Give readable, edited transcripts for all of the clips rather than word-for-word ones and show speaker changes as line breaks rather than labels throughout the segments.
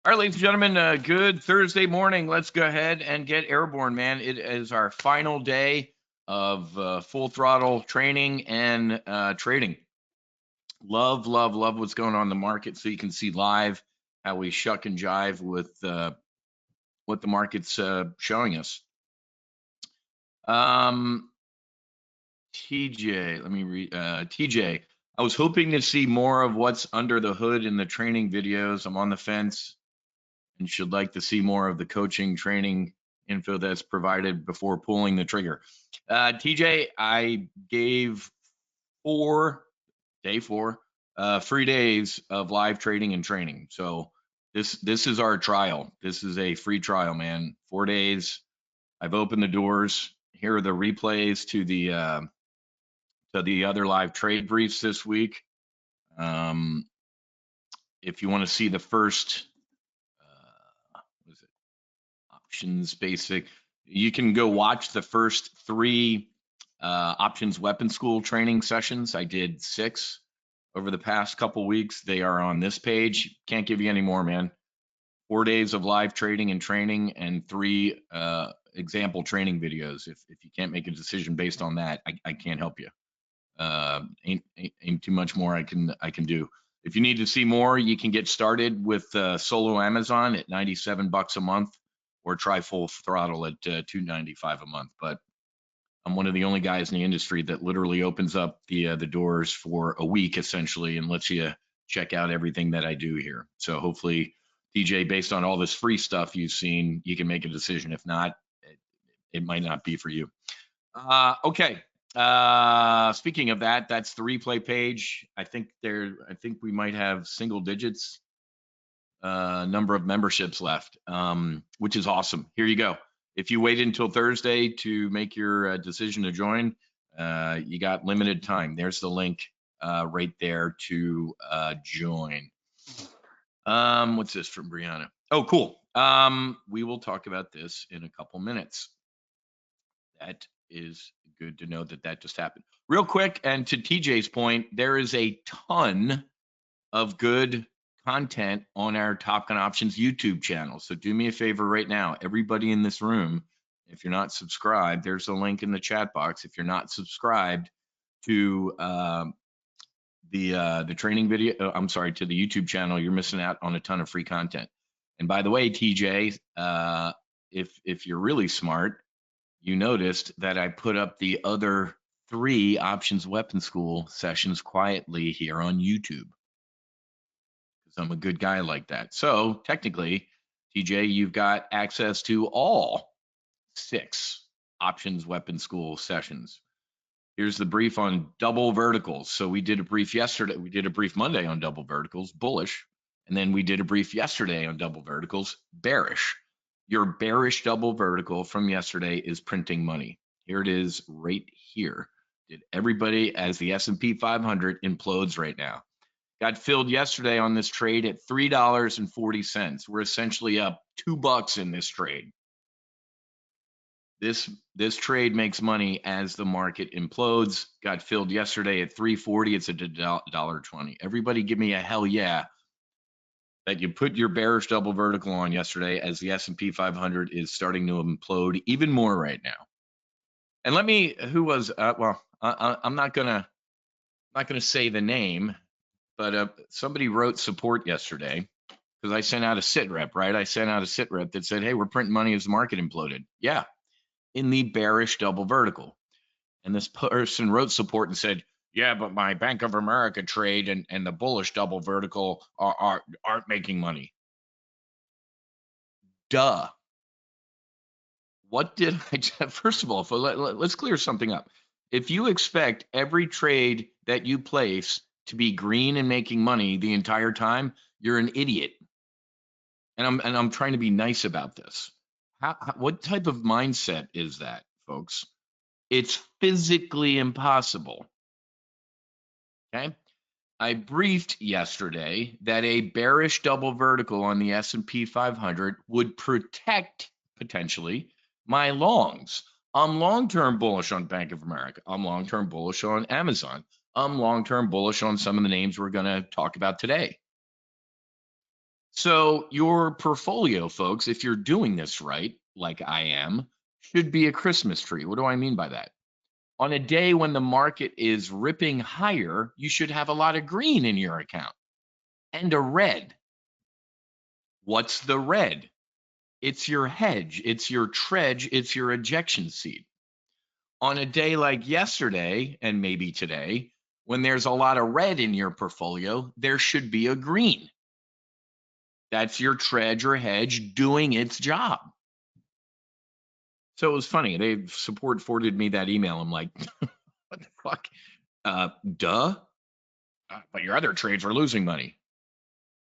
All right, ladies and gentlemen, good Thursday morning. Let's go ahead and get airborne, man. It is our final day of full throttle training and trading. Love, love, love what's going on in the market. So you can see live how we shuck and jive with what the market's showing us. TJ, let me read. TJ, I was hoping to see more of what's under the hood in the training videos. I'm on the fence and should like to see more of the coaching training info that's provided before pulling the trigger. TJ, I gave day four, 3 days of live trading and training. So this is our trial. This is a free trial, man. 4 days. I've opened the doors. Here are the replays to the other live trade briefs this week. If you want to see the first options basic, you can go watch the first 3 options weapon school training sessions. I did 6 over the past couple weeks. They are on this page. Can't give you any more, man. 4 days of live trading and training and 3 example training videos. If you can't make a decision based on that, I can't help you. Ain't too much more I can do. If you need to see more, you can get started with solo Amazon at $97 a month, or try full throttle at $295 a month. But I'm one of the only guys in the industry that literally opens up the doors for a week essentially and lets you check out everything that I do here. So hopefully, DJ, based on all this free stuff you've seen, you can make a decision. If not, it might not be for you. Okay. Speaking of that, that's the replay page. I think we might have single digits number of memberships left, which is awesome. Here you go. If you wait until Thursday to make your decision to join, you got limited time. There's the link right there to join. What's this from Brianna? Oh, cool. We will talk about this in a couple minutes. That is good to know that just happened. Real quick, and to TJ's point, there is a ton of good content on our Top Gun Options YouTube channel. So do me a favor right now, everybody in this room, if you're not subscribed, there's a link in the chat box. If you're not subscribed to the training video, I'm sorry, to the YouTube channel, you're missing out on a ton of free content. And by the way, TJ, if you're really smart, you noticed that I put up the other 3 options weapon school sessions quietly here on YouTube. I'm a good guy like that. So technically, TJ, you've got access to all 6 options weapon school sessions. Here's the brief on double verticals. So we did a brief yesterday. We did a brief Monday on double verticals, bullish. And then we did a brief yesterday on double verticals, bearish. Your bearish double vertical from yesterday is printing money. Here it is right here. Did everybody, as the S&P 500 implodes right now, got filled yesterday on this trade at $3.40. We're essentially up $2 in this trade. This trade makes money as the market implodes. Got filled yesterday at 340. It's at $1.20. Everybody give me a hell yeah that you put your bearish double vertical on yesterday as the S&P 500 is starting to implode even more right now. And let me, who was, I'm not gonna say the name, but somebody wrote support yesterday because I sent out a sit rep, right? I sent out a sit rep that said, hey, we're printing money as the market imploded. Yeah, in the bearish double vertical. And this person wrote support and said, yeah, but my Bank of America trade and the bullish double vertical aren't making money. Duh. What did I, first of all, let's clear something up. If you expect every trade that you place to be green and making money the entire time, you're an idiot. And I'm trying to be nice about this. What type of mindset is that, folks? It's physically impossible. Okay? I briefed yesterday that a bearish double vertical on the S&P 500 would protect potentially my longs. I'm long-term bullish on Bank of America. I'm long-term bullish on Amazon. I'm long-term bullish on some of the names we're going to talk about today. So your portfolio, folks, if you're doing this right, like I am, should be a Christmas tree. What do I mean by that? On a day when the market is ripping higher, you should have a lot of green in your account and a red. What's the red? It's your hedge, it's your trudge, it's your ejection seat. On a day like yesterday and maybe today, when there's a lot of red in your portfolio, there should be a green. That's your trudge or hedge doing its job. So it was funny. They forwarded me that email. I'm like, what the fuck? Duh. But your other trades are losing money.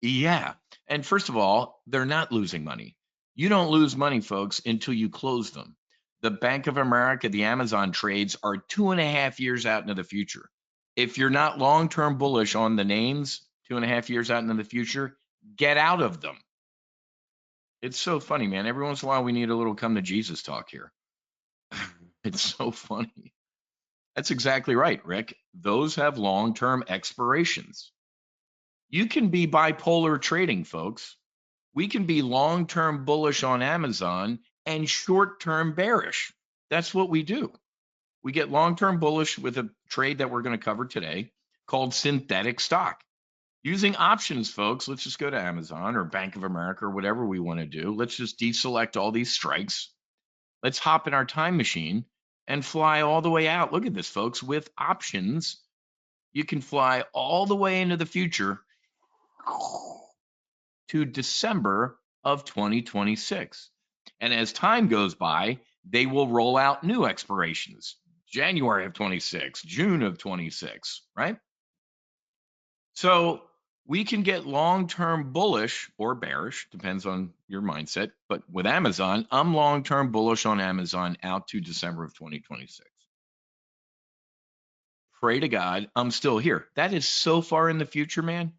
Yeah. And first of all, they're not losing money. You don't lose money, folks, until you close them. The Bank of America, the Amazon trades are 2.5 years out into the future. If you're not long term bullish on the names 2.5 years out into the future, get out of them. It's so funny, man. Every once in a while, we need a little come to Jesus talk here. It's so funny. That's exactly right, Rick. Those have long term expirations. You can be bipolar trading, folks. We can be long term bullish on Amazon and short term bearish. That's what we do. We get long term bullish with a trade that we're going to cover today called synthetic stock. Using options, folks, let's just go to Amazon or Bank of America or whatever we want to do. Let's just deselect all these strikes. Let's hop in our time machine and fly all the way out. Look at this, folks. With options, you can fly all the way into the future to December of 2026. And as time goes by, they will roll out new expirations. January of 26, June of 26, right? So we can get long-term bullish or bearish, depends on your mindset. But with Amazon, I'm long-term bullish on Amazon out to December of 2026. Pray to God, I'm still here. That is so far in the future, man.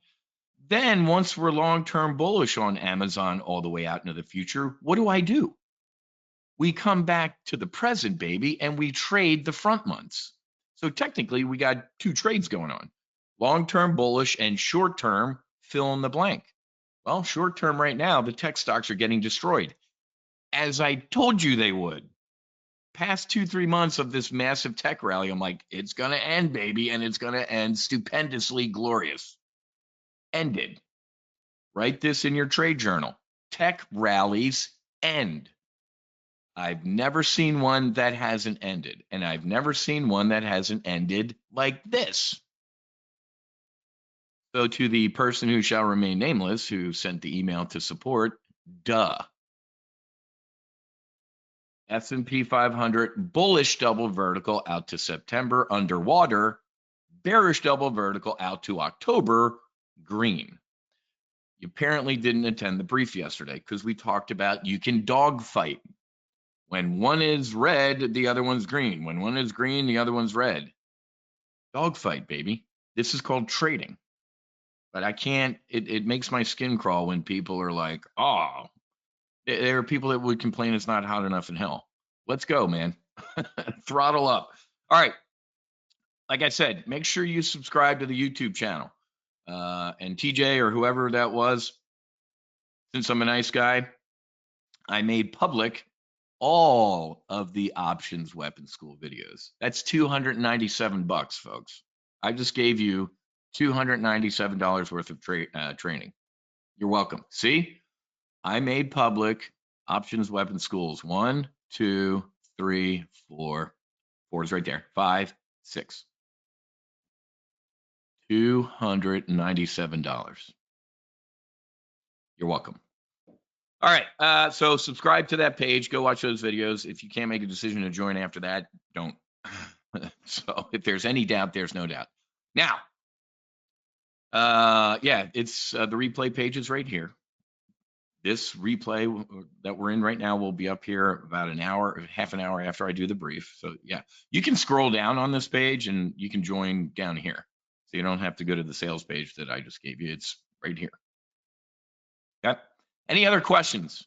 Then once we're long-term bullish on Amazon all the way out into the future, what do? We come back to the present, baby, and we trade the front months. So technically, we got two trades going on. Long-term bullish and short-term fill in the blank. Well, short-term right now, the tech stocks are getting destroyed, as I told you they would. Past 2-3 months of this massive tech rally, I'm like, it's going to end, baby, and it's going to end stupendously glorious. Ended. Write this in your trade journal. Tech rallies end. I've never seen one that hasn't ended, and I've never seen one that hasn't ended like this. So to the person who shall remain nameless who sent the email to support, duh. S&P 500 bullish double vertical out to September underwater, bearish double vertical out to October green. You apparently didn't attend the brief yesterday because we talked about you can dogfight. When one is red, the other one's green. When one is green, the other one's red. Dogfight, baby. This is called trading. But I can't, it makes my skin crawl when people are like, oh, there are people that would complain it's not hot enough in hell. Let's go, man. Throttle up. All right. Like I said, make sure you subscribe to the YouTube channel. And TJ or whoever that was, since I'm a nice guy, I made public all of the options weapon school videos. That's $297, folks. I just gave you $297 worth of training. You're welcome. See, I made public options weapon schools. 1, 2, 3, 4. 4 is right there. 5, 6. $297. You're welcome. All right. So subscribe to that page. Go watch those videos. If you can't make a decision to join after that, don't. So if there's any doubt, there's no doubt. Now, yeah, it's the replay page is right here. This replay that we're in right now will be up here about an hour, half an hour after I do the brief. So yeah, you can scroll down on this page and you can join down here. So you don't have to go to the sales page that I just gave you. It's right here. Okay. Any other questions?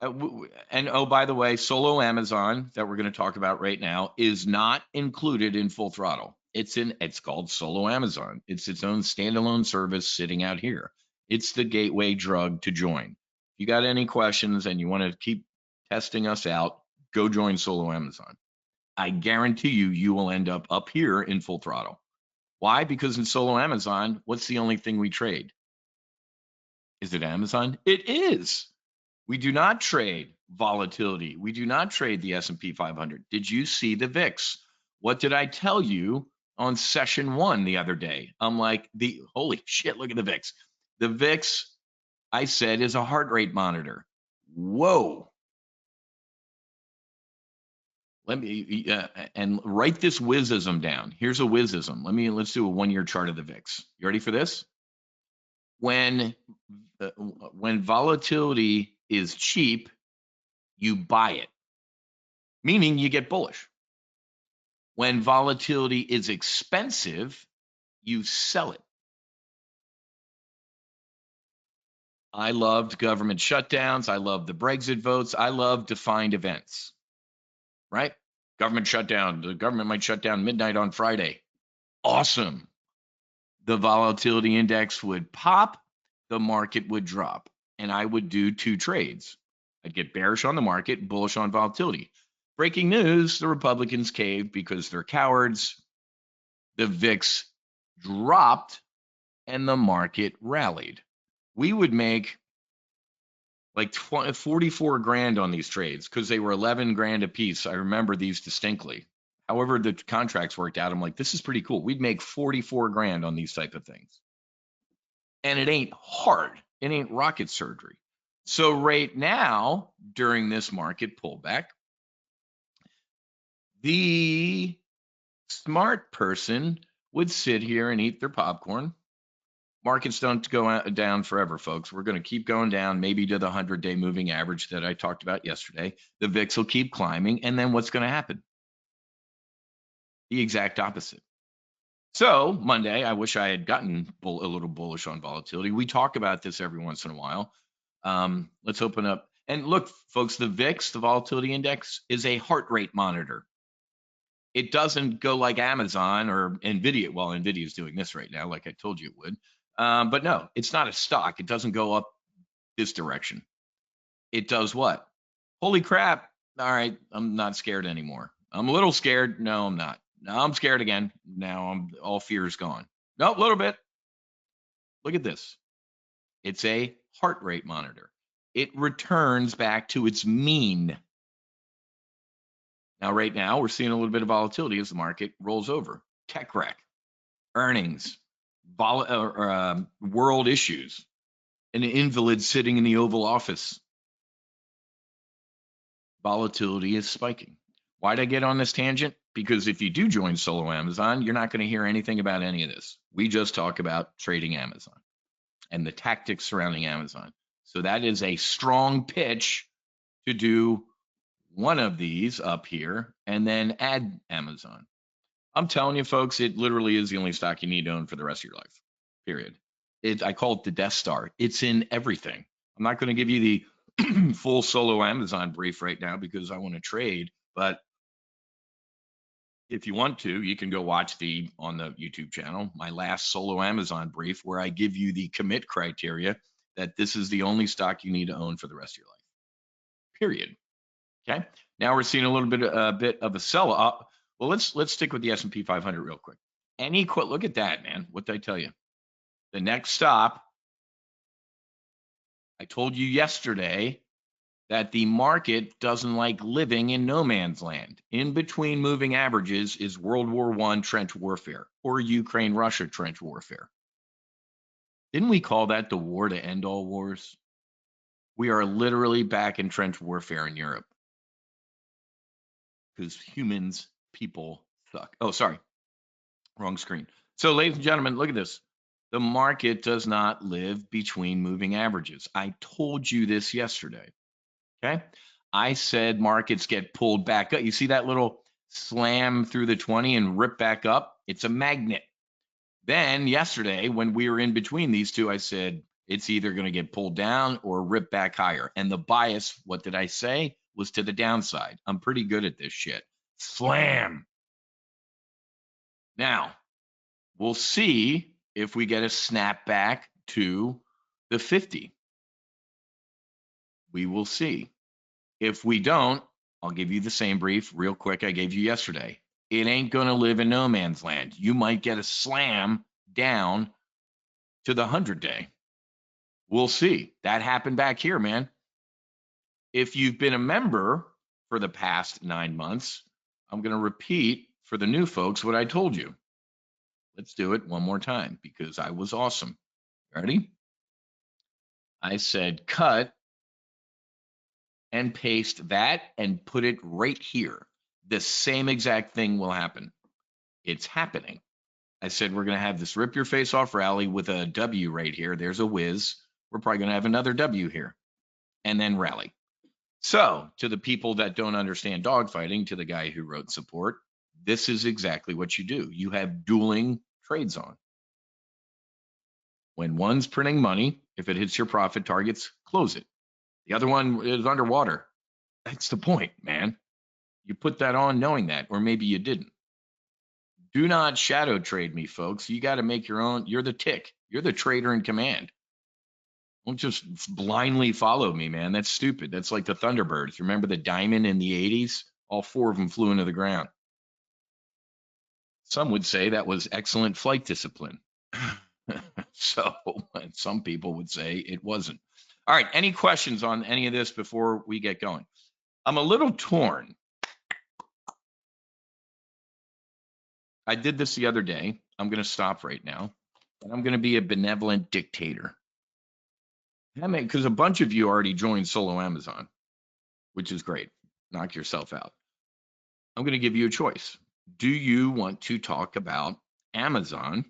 And oh, by the way, solo Amazon that we're going to talk about right now is not included in Full Throttle. It's called solo Amazon. It's its own standalone service sitting out here. It's the gateway drug to join. If you got any questions and you want to keep testing us out, go join Solo Amazon. I guarantee you, you will end up here in Full Throttle. Why? Because in Solo Amazon, what's the only thing we trade? Is it Amazon? It is. We do not trade volatility. We do not trade the S&P 500. Did you see the VIX? What did I tell you on session 1 the other day? I'm like, holy shit, look at the VIX. The VIX, I said, is a heart rate monitor. Whoa. Let me and write this whizzism down. Here's a whizzism. Let's do a 1-year chart of the VIX. You ready for this? When volatility is cheap, you buy it, meaning you get bullish. When volatility is expensive, you sell it. I loved government shutdowns. I loved the Brexit votes. I love defined events, right? Government shutdown. The government might shut down midnight on Friday. Awesome. The volatility index would pop, the market would drop, and I would do 2 trades. I'd get bearish on the market, bullish on volatility. Breaking news, the Republicans caved because they're cowards. The VIX dropped and the market rallied. We would make like 44 grand on these trades because they were 11 grand a piece. I remember these distinctly. However, the contracts worked out. I'm like, this is pretty cool. We'd make 44 grand on these type of things. And it ain't hard. It ain't rocket surgery. So right now, during this market pullback, the smart person would sit here and eat their popcorn. Markets don't go down forever, folks. We're going to keep going down, maybe to the 100-day moving average that I talked about yesterday. The VIX will keep climbing. And then what's going to happen? The exact opposite. So Monday, I wish I had gotten a little bullish on volatility. We talk about this every once in a while. Let's open up. And look, folks, the VIX, the volatility index, is a heart rate monitor. It doesn't go like Amazon or NVIDIA. Well, NVIDIA is doing this right now, like I told you it would. But no, it's not a stock. It doesn't go up this direction. It does what? Holy crap. All right, I'm not scared anymore. I'm a little scared. No, I'm not. Now I'm scared again. Now all fear is gone. No, a little bit. Look at this. It's a heart rate monitor. It returns back to its mean. Now, right now, we're seeing a little bit of volatility as the market rolls over. Tech wreck, earnings, world issues, an invalid sitting in the Oval Office. Volatility is spiking. Why'd I get on this tangent? Because if you do join Solo Amazon, you're not going to hear anything about any of this. We just talk about trading Amazon and the tactics surrounding Amazon. So that is a strong pitch to do one of these up here and then add Amazon. I'm telling you, folks, it literally is the only stock you need to own for the rest of your life, period. I call it the Death Star. It's in everything. I'm not going to give you the full Solo Amazon brief right now because I want to trade, but if you want to, you can go watch on the YouTube channel, my last Solo Amazon brief, where I give you the commit criteria that this is the only stock you need to own for the rest of your life, period. Okay. Now we're seeing a bit of a sell up. Well, let's stick with the S&P 500 real quick. Look at that, man. What did I tell you? The next stop, I told you yesterday that the market doesn't like living in no man's land. In between moving averages is World War I trench warfare or Ukraine-Russia trench warfare. Didn't we call that the war to end all wars? We are literally back in trench warfare in Europe because people suck. Oh, sorry. Wrong screen. So, ladies and gentlemen, look at this. The market does not live between moving averages. I told you this yesterday. Okay. I said markets get pulled back up. You see that little slam through the 20 and rip back up? It's a magnet. Then yesterday, when we were in between these two, I said it's either going to get pulled down or rip back higher. And the bias, what did I say? Was to the downside. I'm pretty good at this shit. Slam. Now, we'll see if we get a snap back to the 50. We will see. If we don't, I'll give you the same brief real quick I gave you yesterday. It ain't going to live in no man's land. You might get a slam down to the 100-day. We'll see. That happened back here, man. If you've been a member for the past 9 months, I'm going to repeat for the new folks what I told you. Let's do it one more time because I was awesome. Ready? I said cut and paste that and put it right here. The same exact thing will happen. It's happening. I said we're going to have this rip your face off rally with a W right here. There's a whiz. We're probably going to have another W here and then rally. So to the people that don't understand dogfighting, to the guy who wrote support, this is exactly what you do. You have dueling trades on. When one's printing money, if it hits your profit targets, close it. The other one is underwater. That's the point, man. You put that on knowing that, or maybe you didn't. Do not shadow trade me, folks. You got to make your own. You're the tick. You're the trader in command. Don't just blindly follow me, man. That's stupid. That's like the Thunderbirds. Remember the Diamond in the 80s? All 4 of them flew into the ground. Some would say that was excellent flight discipline. So some people would say it wasn't. All right. Any questions on any of this before we get going? I'm a little torn. I did this the other day. I'm going to stop right now. And I'm going to be a benevolent dictator. Because a bunch of you already joined Solo Amazon, which is great. Knock yourself out. I'm going to give you a choice. Do you want to talk about Amazon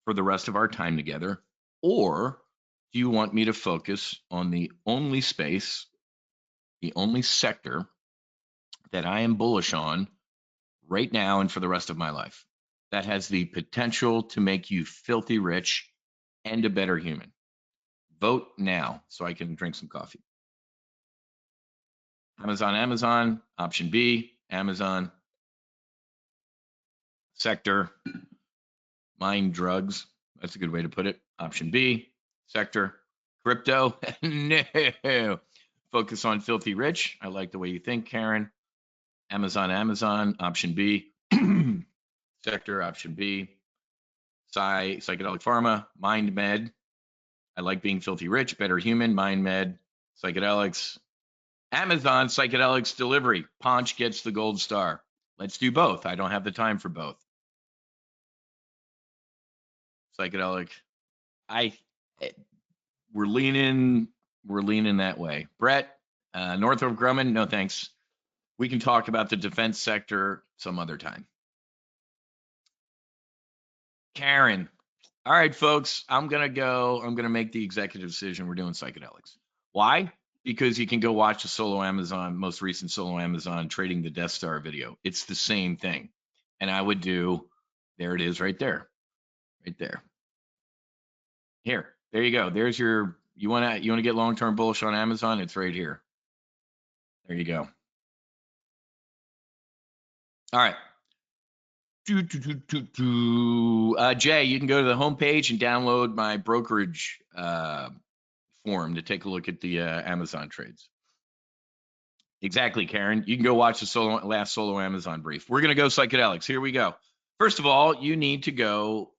for the rest of our time together? Or do you want me to focus on the only space, the only sector that I am bullish on right now and for the rest of my life that has the potential to make you filthy rich and a better human? Vote now so I can drink some coffee. Amazon, option B, Amazon, sector, mind drugs. That's a good way to put it. Option B, sector, crypto. No. Focus on filthy rich. I like the way you think, Karen. Amazon, option B. Sector, option B. Psychedelic pharma, mind med. I like being filthy rich, better human, mind med, psychedelics. Amazon, psychedelics delivery. Ponch gets the gold star. Let's do both. I don't have the time for both. Psychedelic. We're leaning that way. Brett, Northrop Grumman, no thanks. We can talk about the defense sector some other time. Karen. All right, folks, I'm going to make the executive decision. We're doing psychedelics. Why? Because you can go watch the most recent Solo Amazon trading the Death Star video. It's the same thing. And I would do, there it is right there. Right there. Here, there you go. There's your, you want to get long-term bullish on Amazon? It's right here. There you go. All right. Jay, you can go to the homepage and download my brokerage form to take a look at the Amazon trades. Exactly, Karen. You can go watch the last Solo Amazon brief. We're going to go psychedelics. Here we go. First of all, you need to go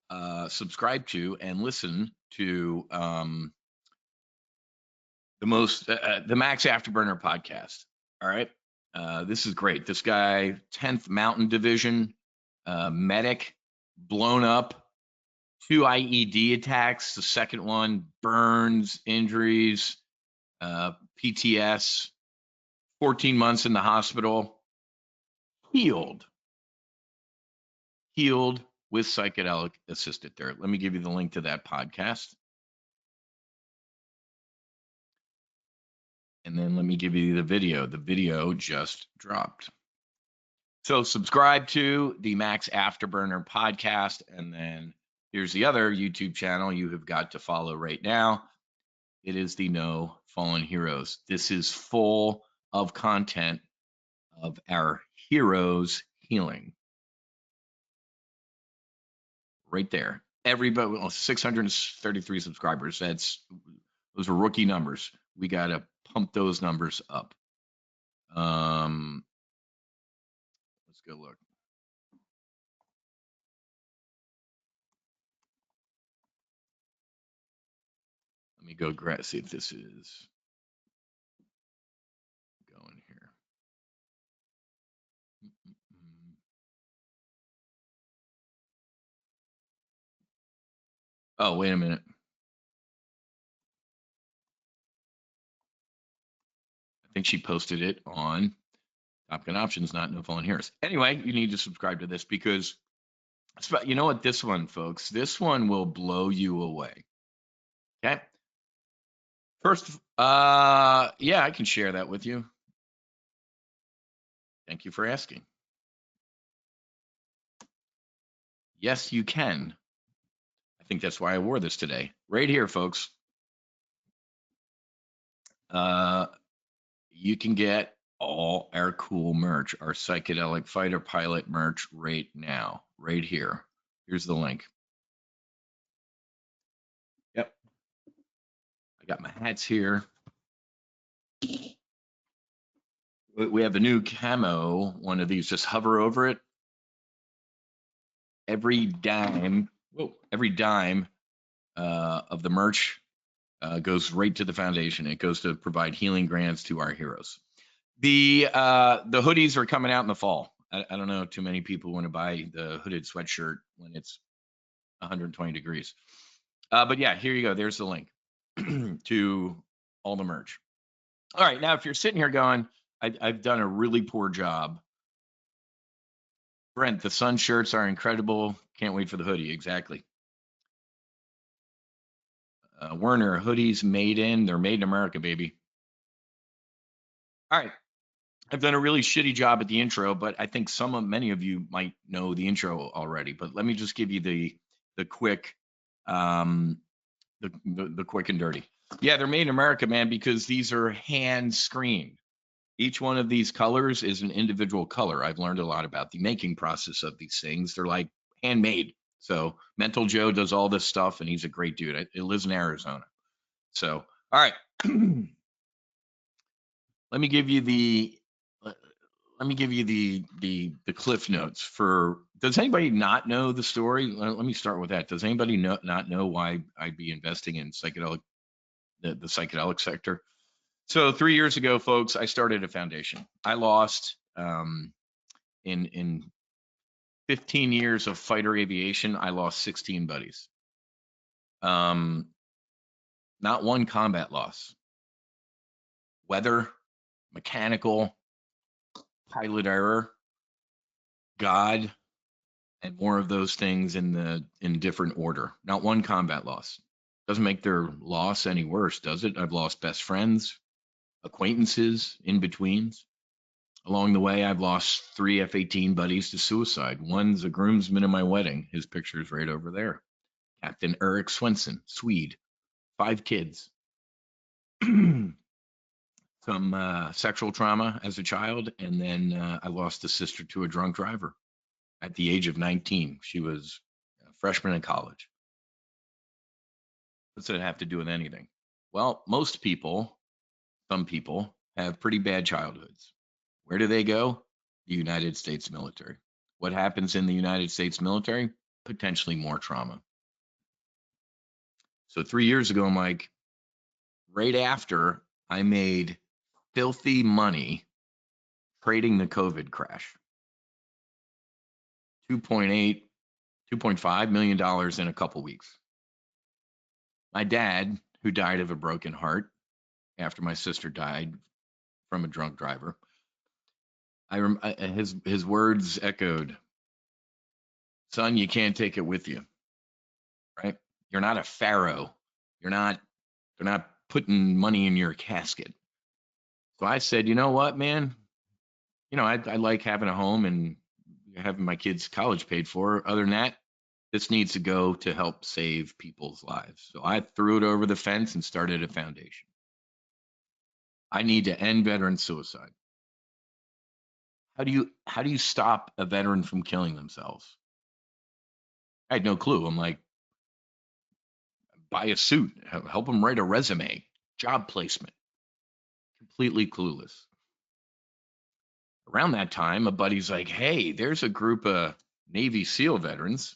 subscribe to and listen to the Max Afterburner podcast. All right. This is great. This guy, 10th Mountain Division, medic, blown up, 2 IED attacks. The second one, burns, injuries, PTS, 14 months in the hospital, healed with psychedelic assisted therapy. Let me give you the link to that podcast. And then let me give you the video. The video just dropped. So subscribe to the Max Afterburner podcast. And then here's the other YouTube channel you have got to follow right now. It is the No Fallen Heroes. This is full of content of our heroes healing. Right there. everybody, well, 633 subscribers. Those are rookie numbers. We got to pump those numbers up. Let's go look. Let me go see if this is going here. Oh, wait a minute. I think she posted it on TOPGUN Options, not No Fallen Heroes. Anyway, you need to subscribe to this because, you know what, this one, folks, this one will blow you away. Okay. First, yeah, I can share that with you. Thank you for asking. Yes, you can. I think that's why I wore this today. Right here, folks. You can get all our cool merch, our Psychedelic Fighter Pilot merch right now, right here. Here's the link. Yep. I got my hats here. We have a new camo, one of these. Just hover over it. Every dime of the merch goes right to the foundation. It goes to provide healing grants to our heroes. The hoodies are coming out in the fall. I don't know too many people want to buy the hooded sweatshirt when it's 120 degrees. But yeah, here you go. There's the link to all the merch. All right, now if you're sitting here going, I've done a really poor job. Brent, the sun shirts are incredible. Can't wait for the hoodie. Exactly. Werner, hoodies they're made in America, baby. All right. I've done a really shitty job at the intro, but I think many of you might know the intro already. But let me just give you the quick, the quick and dirty. Yeah, they're made in America, man, because these are hand screened. Each one of these colors is an individual color. I've learned a lot about the making process of these things. They're like handmade. So Mental Joe does all this stuff, and he's a great dude. He lives in Arizona. So, all right. Let me give you the cliff notes for. Does anybody not know the story? Let me start with that. Does anybody not know why I'd be investing in the psychedelic sector? So 3 years ago, folks, I started a foundation. I lost in 15 years of fighter aviation, I lost 16 buddies. Not one combat loss. Weather, mechanical, pilot error, God, and more of those things in different order. Not one combat loss. Doesn't make their loss any worse, does it? I've lost best friends, acquaintances, in-betweens. Along the way, I've lost 3 F-18 buddies to suicide. One's a groomsman at my wedding. His picture's right over there. Captain Eric Swenson, Swede, 5 kids. Some sexual trauma as a child, and then I lost a sister to a drunk driver at the age of 19. She was a freshman in college. What's that have to do with anything? Well, some people, have pretty bad childhoods. Where do they go? The United States military. What happens in the United States military? Potentially more trauma. So 3 years ago, Mike, right after I made filthy money trading the COVID crash, 2.8, $2.5 million in a couple weeks. My dad, who died of a broken heart after my sister died from a drunk driver, his words echoed, "Son, you can't take it with you, right? You're not a pharaoh. They're not putting money in your casket." So I said, you know what, man? I like having a home and having my kids' college paid for. Other than that, this needs to go to help save people's lives. So I threw it over the fence and started a foundation. I need to end veteran suicide. How do you stop a veteran from killing themselves? I had no clue. I'm like, buy a suit, help them write a resume, job placement. Completely clueless. Around that time, a buddy's like, hey, there's a group of Navy SEAL veterans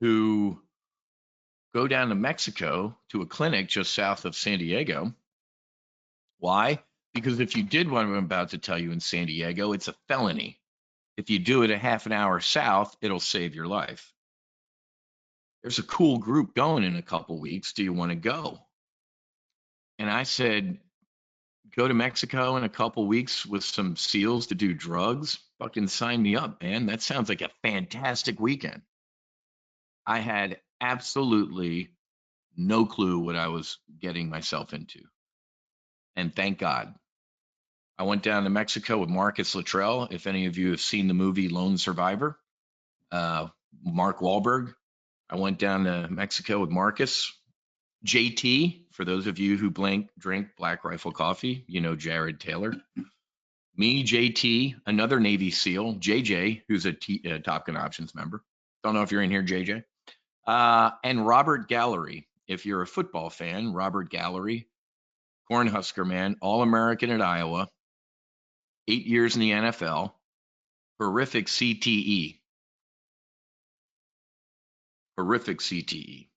who go down to Mexico to a clinic just south of San Diego. Why? Because if you did what I'm about to tell you in San Diego, it's a felony. If you do it a half an hour south, it'll save your life. There's a cool group going in a couple weeks. Do you want to go? And I said, go to Mexico in a couple weeks with some SEALs to do drugs? Fucking sign me up, man. That sounds like a fantastic weekend. I had absolutely no clue what I was getting myself into. And thank God. I went down to Mexico with Marcus Luttrell. If any of you have seen the movie Lone Survivor, Mark Wahlberg. I went down to Mexico with Marcus. JT, for those of you who drink Black Rifle coffee, you know Jared Taylor. Me, JT, another Navy SEAL, JJ, who's a Top Gun Options member. Don't know if you're in here, JJ. And Robert Gallery. If you're a football fan, Robert Gallery, Cornhusker man, All-American at Iowa, 8 years in the NFL, horrific CTE. Horrific CTE.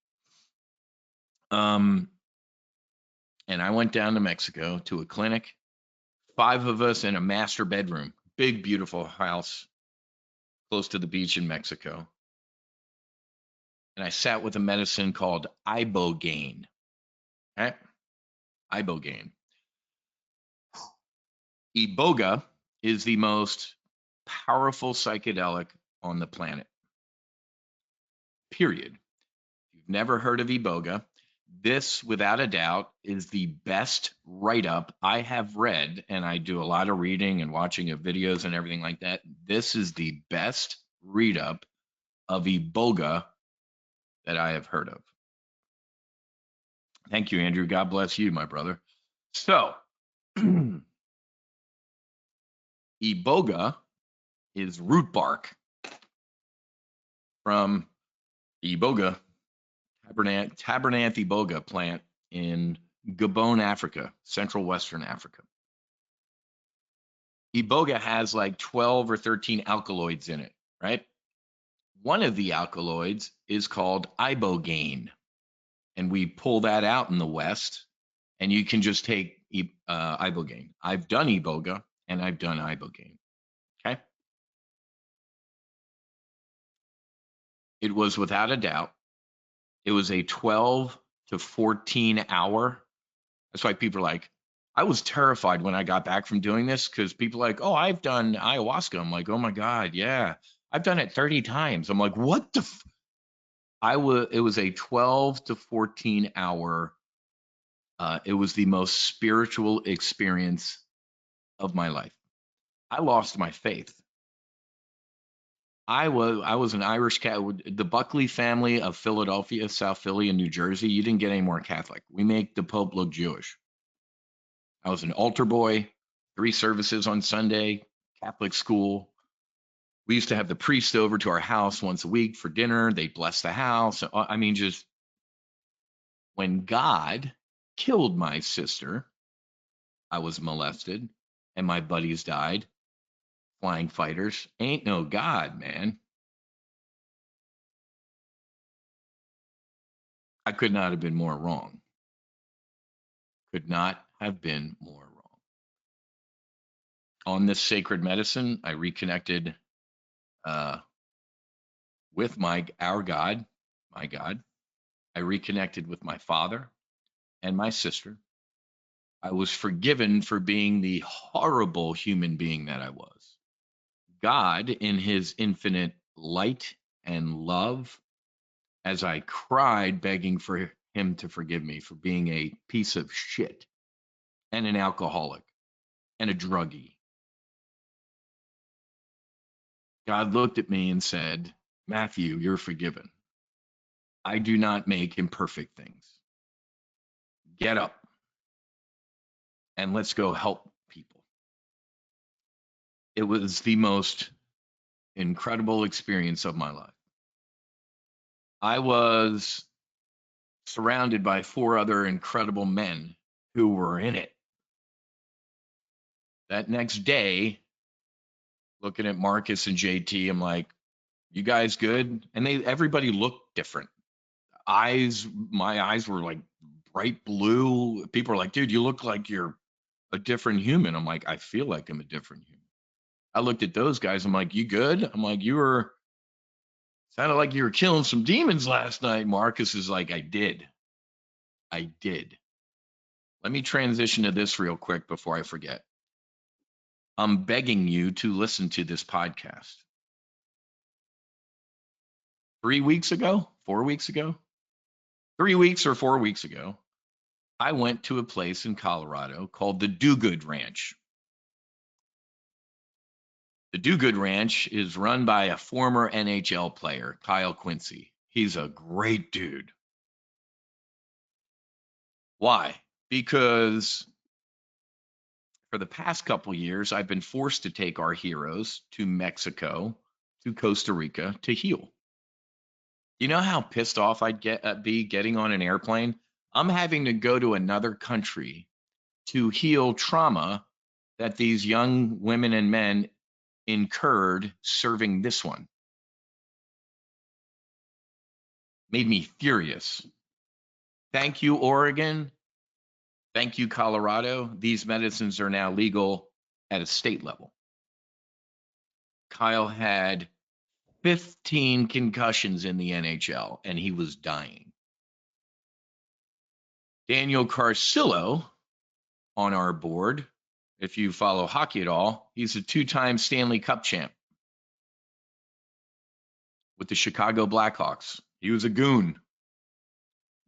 And I went down to Mexico to a clinic, 5 of us in a master bedroom, big, beautiful house close to the beach in Mexico. And I sat with a medicine called Ibogaine. Okay? Ibogaine. Iboga is the most powerful psychedelic on the planet. Period. If you've never heard of Iboga, this, without a doubt, is the best write-up I have read, and I do a lot of reading and watching of videos and everything like that. This is the best read-up of Iboga that I have heard of. Thank you, Andrew. God bless you, my brother. So, Iboga is root bark from Iboga, Tabernath Iboga plant in Gabon, Africa, Central Western Africa. Iboga has like 12 or 13 alkaloids in it, right? One of the alkaloids is called ibogaine, and we pull that out in the West, and you can just take ibogaine. I've done Iboga, and I've done ibogaine, okay? It was without a doubt, it was a 12 to 14 hour. That's why people are like, I was terrified when I got back from doing this because people are like, oh, I've done ayahuasca. I'm like, oh my God, yeah. I've done it 30 times. I'm like, what the? It was a 12 to 14 hour. It was the most spiritual experience of my life. I lost my faith. I was an Irish cat. The Buckley family of Philadelphia, South Philly, and New Jersey. You didn't get any more Catholic. We make the Pope look Jewish. I was an altar boy, 3 services on Sunday, Catholic school. We used to have the priest over to our house once a week for dinner. They'd bless the house. I mean, just when God killed my sister, I was molested and my buddies died. Flying fighters. Ain't no God, man. I could not have been more wrong. Could not have been more wrong. On this sacred medicine, I reconnected with our God, my God. I reconnected with my father and my sister. I was forgiven for being the horrible human being that I was. God, in his infinite light and love, as I cried begging for him to forgive me for being a piece of shit and an alcoholic and a druggie. God looked at me and said, Matthew, you're forgiven. I do not make imperfect things. Get up and let's go help people. It was the most incredible experience of my life. I was surrounded by 4 other incredible men who were in it. That next day, looking at Marcus and JT, I'm like, you guys good? And everybody looked different. My eyes were like bright blue. People are like, dude, you look like you're a different human. I'm like, I feel like I'm a different human. I looked at those guys. I'm like, you good? I'm like, sounded like you were killing some demons last night. Marcus is like, I did. I did. Let me transition to this real quick before I forget. I'm begging you to listen to this podcast. 3 weeks ago, 4 weeks ago, 3 weeks or 4 weeks ago, I went to a place in Colorado called the Do Good Ranch. The Do Good Ranch is run by a former NHL player, Kyle Quincy. He's a great dude. Why? Because for the past couple years, I've been forced to take our heroes to Mexico, to Costa Rica to heal. You know how pissed off I'd be getting on an airplane? I'm having to go to another country to heal trauma that these young women and men incurred serving this one. Made me furious. Thank you, Oregon. Thank you, Colorado. These medicines are now legal at a state level. Kyle had 15 concussions in the NHL and he was dying. Daniel Carcillo on our board, if you follow hockey at all, he's a 2-time Stanley Cup champ with the Chicago Blackhawks. He was a goon.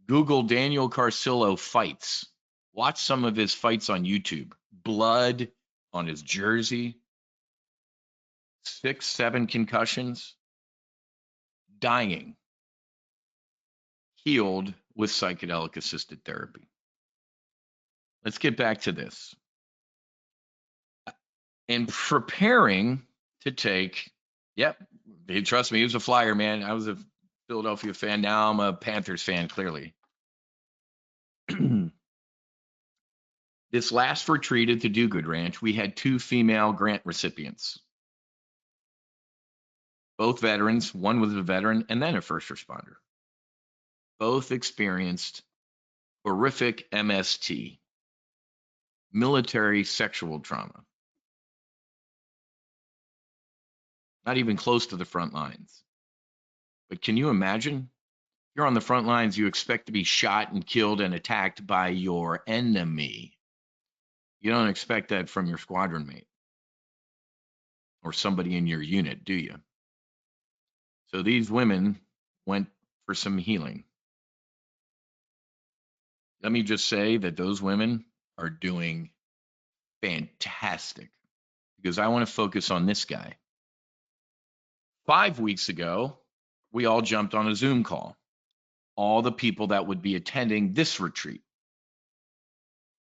Google Daniel Carcillo fights. Watch some of his fights on YouTube. Blood on his jersey, 6, 7 concussions, dying, healed with psychedelic assisted therapy. Let's get back to this. In preparing to take, trust me, he was a Flyer, man. I was a Philadelphia fan. Now I'm a Panthers fan, clearly. This last retreat at the Do Good Ranch, we had 2 female grant recipients. Both veterans. One was a veteran and then a first responder. Both experienced horrific MST, military sexual trauma. Not even close to the front lines. But can you imagine? You're on the front lines, you expect to be shot and killed and attacked by your enemy. You don't expect that from your squadron mate or somebody in your unit, do you? So these women went for some healing. Let me just say that those women are doing fantastic because I want to focus on this guy. 5 weeks ago, we all jumped on a Zoom call. All the people that would be attending this retreat.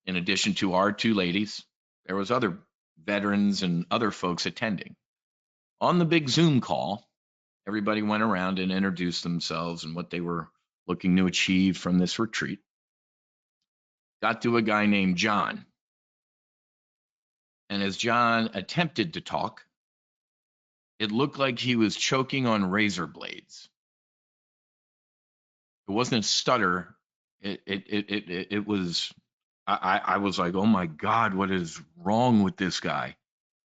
In addition to our 2 ladies, there was other veterans and other folks attending. On the big Zoom call, everybody went around and introduced themselves and what they were looking to achieve from this retreat. Got to a guy named John. And as John attempted to talk, it looked like he was choking on razor blades. It wasn't a stutter. It was, I was like, oh my God, what is wrong with this guy?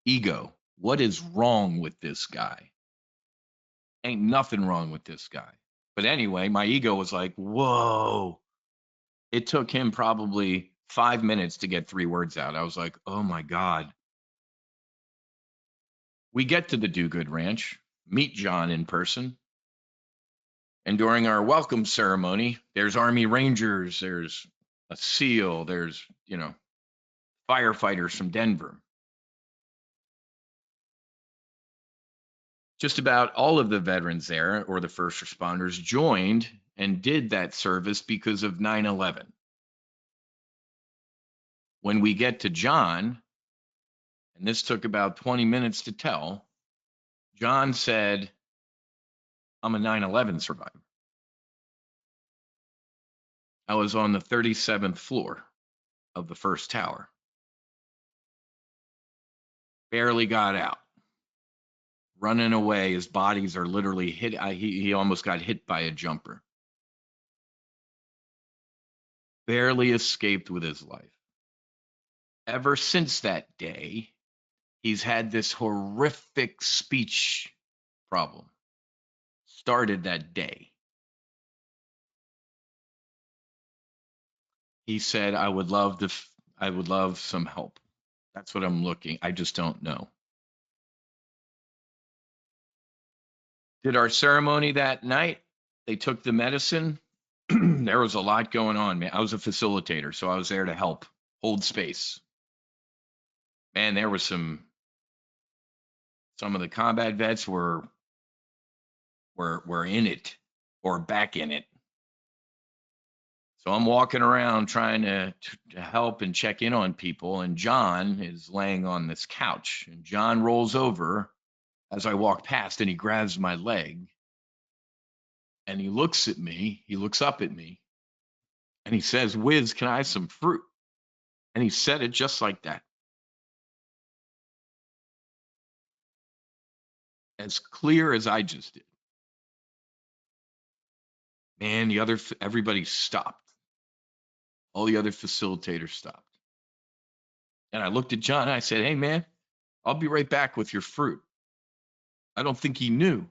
Ego. What is wrong with this guy? Ain't nothing wrong with this guy. But anyway, my ego was like, whoa. It took him probably 5 minutes to get 3 words out. I was like, oh my God. We get to the Do Good Ranch, meet John in person. And during our welcome ceremony, there's Army Rangers, there's a SEAL, there's, firefighters from Denver. Just about all of the veterans there, or the first responders, joined and did that service because of 9/11. When we get to John, and this took about 20 minutes to tell, John said, I'm a 9/11 survivor. I was on the 37th floor of the first tower. Barely got out. Running away. His bodies are literally hit. He almost got hit by a jumper. Barely escaped with his life. Ever since that day, he's had this horrific speech problem. Started that day. He said, I would love some help. That's what I'm looking. I just don't know. Did our ceremony that night. They took the medicine. There was a lot going on, man. I was a facilitator, so I was there to help hold space. Man, there was some of the combat vets were in it or back in it. So I'm walking around trying to help and check in on people, and John is laying on this couch, and John rolls over as I walk past, and he grabs my leg, and he looks at me. He looks up at me, and he says, "Wiz, can I have some fruit?" And he said it just like that, as clear as I just did. Man, everybody stopped. All the other facilitators stopped. And I looked at John and I said, "Hey, man, I'll be right back with your fruit." I don't think he knew.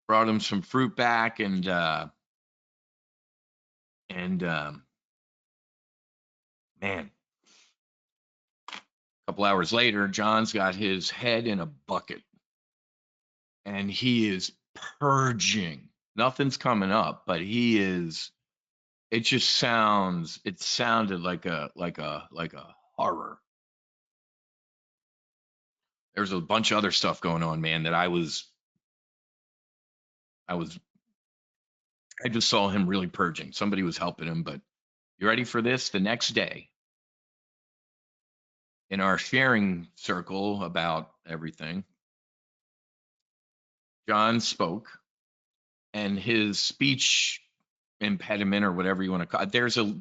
Brought him some fruit back, and man, a couple hours later, John's got his head in a bucket, and he is purging. Nothing's coming up, but he is. It sounded like a horror. There's a bunch of other stuff going on, man, that I just saw him really purging. Somebody was helping him, but you ready for this? The next day, in our sharing circle about everything, John spoke, and his speech impediment, or whatever you want to call it,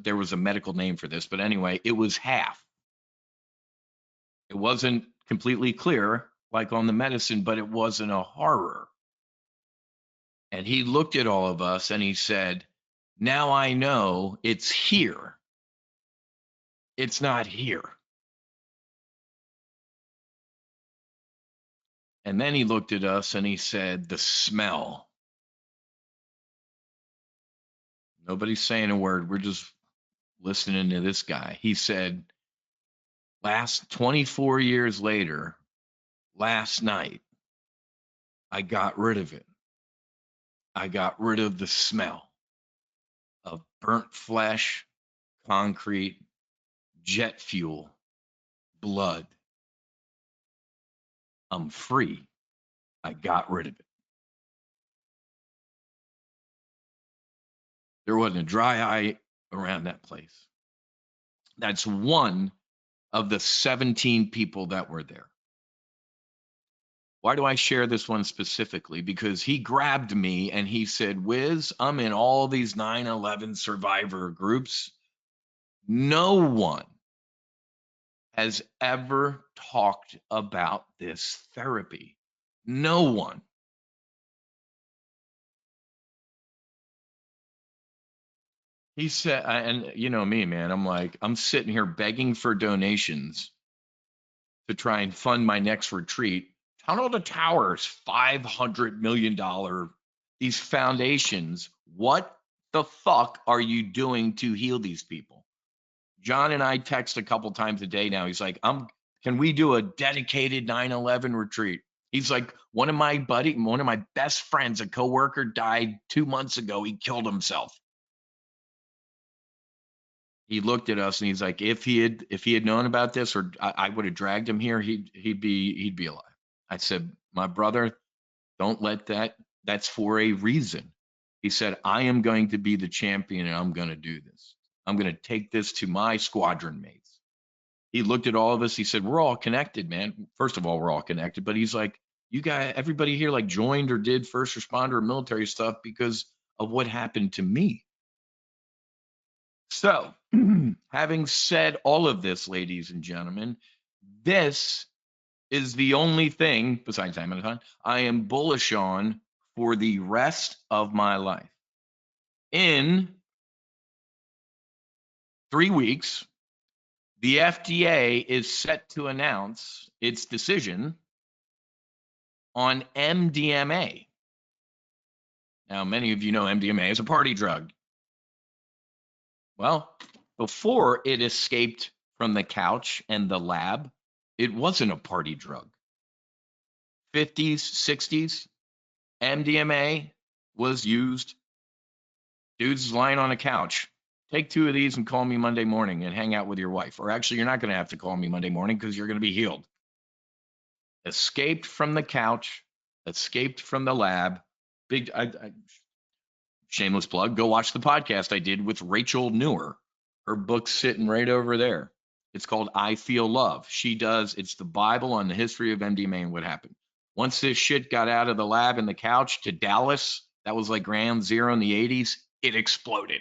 there was a medical name for this, but anyway, it was half. It wasn't completely clear like on the medicine, but it wasn't a horror. And he looked at all of us and he said, "Now I know it's here. It's not here." And then he looked at us and he said, "The smell." Nobody's saying a word. We're just listening to this guy. He said, "Last 24 years later, last night, I got rid of it. I got rid of the smell of burnt flesh, concrete, jet fuel, blood. I'm free. I got rid of it." There wasn't a dry eye around that place. That's one of the 17 people that were there. Why do I share this one specifically? Because he grabbed me and he said, "Wiz, I'm in all these 9/11 survivor groups. No one has ever talked about this therapy. No one." He said, and you know me, man, I'm like, I'm sitting here begging for donations to try and fund my next retreat. Tunnel to Towers, $500 million. These foundations, what the fuck are you doing to heal these people? John and I text a couple times a day now. He's like, can we do a dedicated 9/11 retreat? He's like, one of my best friends, a coworker, died 2 months ago. He killed himself. He looked at us and he's like, if he had known about this, or I would have dragged him here, he'd be alive. I said, "My brother, don't let that. That's for a reason." He said, "I am going to be the champion and I'm going to do this. I'm going to take this to my squadron mates." He looked at all of us. He said, "We're all connected, man. First of all, we're all connected." But he's like, You guys, everybody here like joined or did first responder or military stuff because of what happened to me. So, having said all of this, ladies and gentlemen, this is the only thing besides Amazon I am bullish on for the rest of my life. In 3 weeks, the FDA is set to announce its decision on MDMA. Now, many of you know MDMA is a party drug. Well, before it escaped from the couch and the lab, it wasn't a party drug. 50s, 60s, MDMA was used. Dude's lying on a couch. Take 2 of these and call me Monday morning and hang out with your wife. Or actually, you're not going to have to call me Monday morning because you're going to be healed. Escaped from the couch, escaped from the lab. Shameless plug, go watch the podcast I did with Rachel Newer. Her book's sitting right over there. It's called I Feel Love. It's the Bible on the history of MDMA and what happened. Once this shit got out of the lab and the couch to Dallas, that was like ground zero in the 80s, it exploded.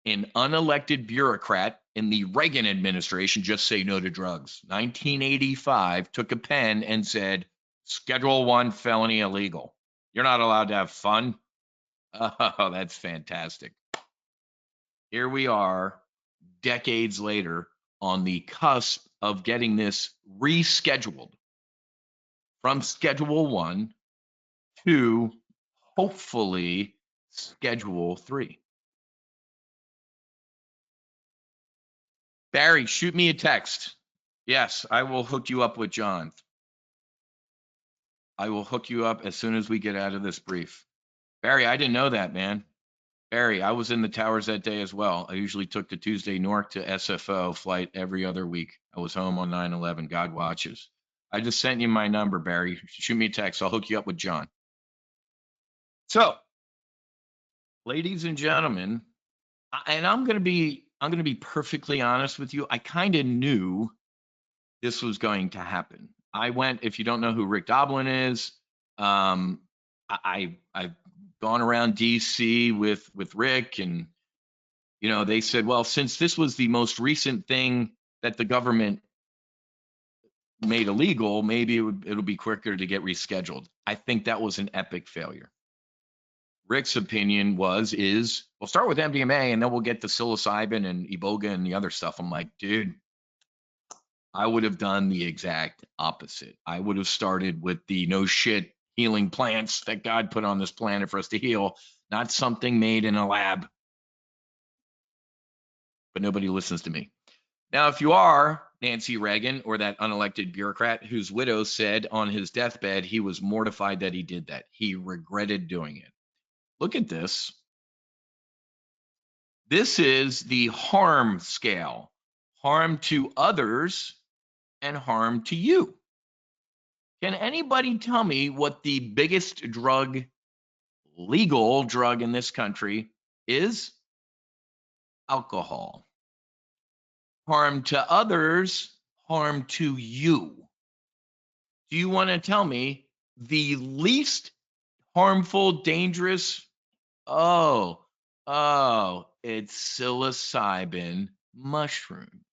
An unelected bureaucrat in the Reagan administration, just say no to drugs, 1985, took a pen and said, Schedule 1 felony illegal. You're not allowed to have fun. Oh, that's fantastic. Here we are, decades later, on the cusp of getting this rescheduled from Schedule 1 to hopefully Schedule 3. Barry, shoot me a text. Yes, I will hook you up with John. I will hook you up as soon as we get out of this brief. Barry, I didn't know that, man. Barry, I was in the towers that day as well. I usually took the Tuesday Newark to SFO flight every other week. I was home on 9/11. God watches. I just sent you my number, Barry. Shoot me a text. I'll hook you up with John. So, ladies and gentlemen, and I'm going to be perfectly honest with you. I kind of knew this was going to happen. I went, if you don't know who Rick Doblin is, I've gone around DC with Rick, and they said, well, since this was the most recent thing that the government made illegal, maybe it'll be quicker to get rescheduled. I think that was an epic failure. Rick's opinion is we'll start with MDMA and then we'll get to psilocybin and iboga and the other stuff. I'm like, dude, I would have done the exact opposite. I would have started with the no shit healing plants that God put on this planet for us to heal, not something made in a lab. But nobody listens to me. Now, if you are Nancy Reagan or that unelected bureaucrat whose widow said on his deathbed he was mortified that he did that, he regretted doing it. Look at this. This is the harm scale. Harm to others and harm to you. Can anybody tell me what the biggest legal drug in this country is? Alcohol. Harm to others, harm to you. Do you want to tell me the least harmful, dangerous? Oh, it's psilocybin mushroom.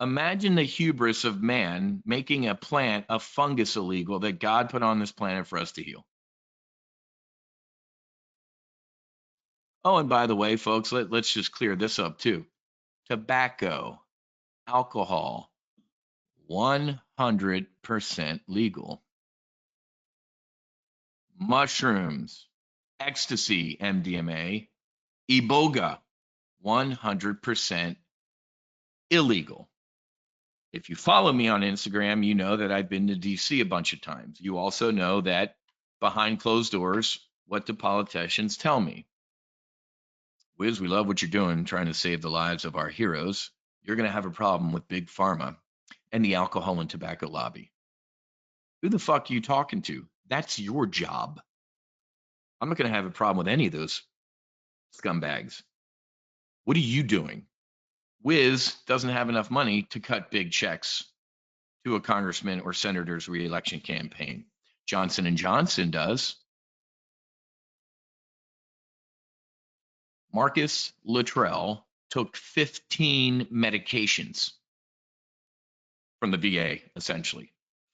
Imagine the hubris of man making a plant, a fungus illegal that God put on this planet for us to heal. Oh, and by the way, folks, let's just clear this up too. Tobacco, alcohol, 100% legal. Mushrooms, ecstasy, MDMA, iboga, 100% illegal. If you follow me on Instagram, you know that I've been to DC a bunch of times. You also know that behind closed doors, what do politicians tell me? Wiz, we love what you're doing, trying to save the lives of our heroes. You're going to have a problem with Big Pharma and the alcohol and tobacco lobby. Who the fuck are you talking to? That's your job. I'm not going to have a problem with any of those scumbags. What are you doing? Wiz doesn't have enough money to cut big checks. to a congressman or senator's reelection campaign. Johnson & Johnson does. Marcus Luttrell took 15 medications from the VA, essentially.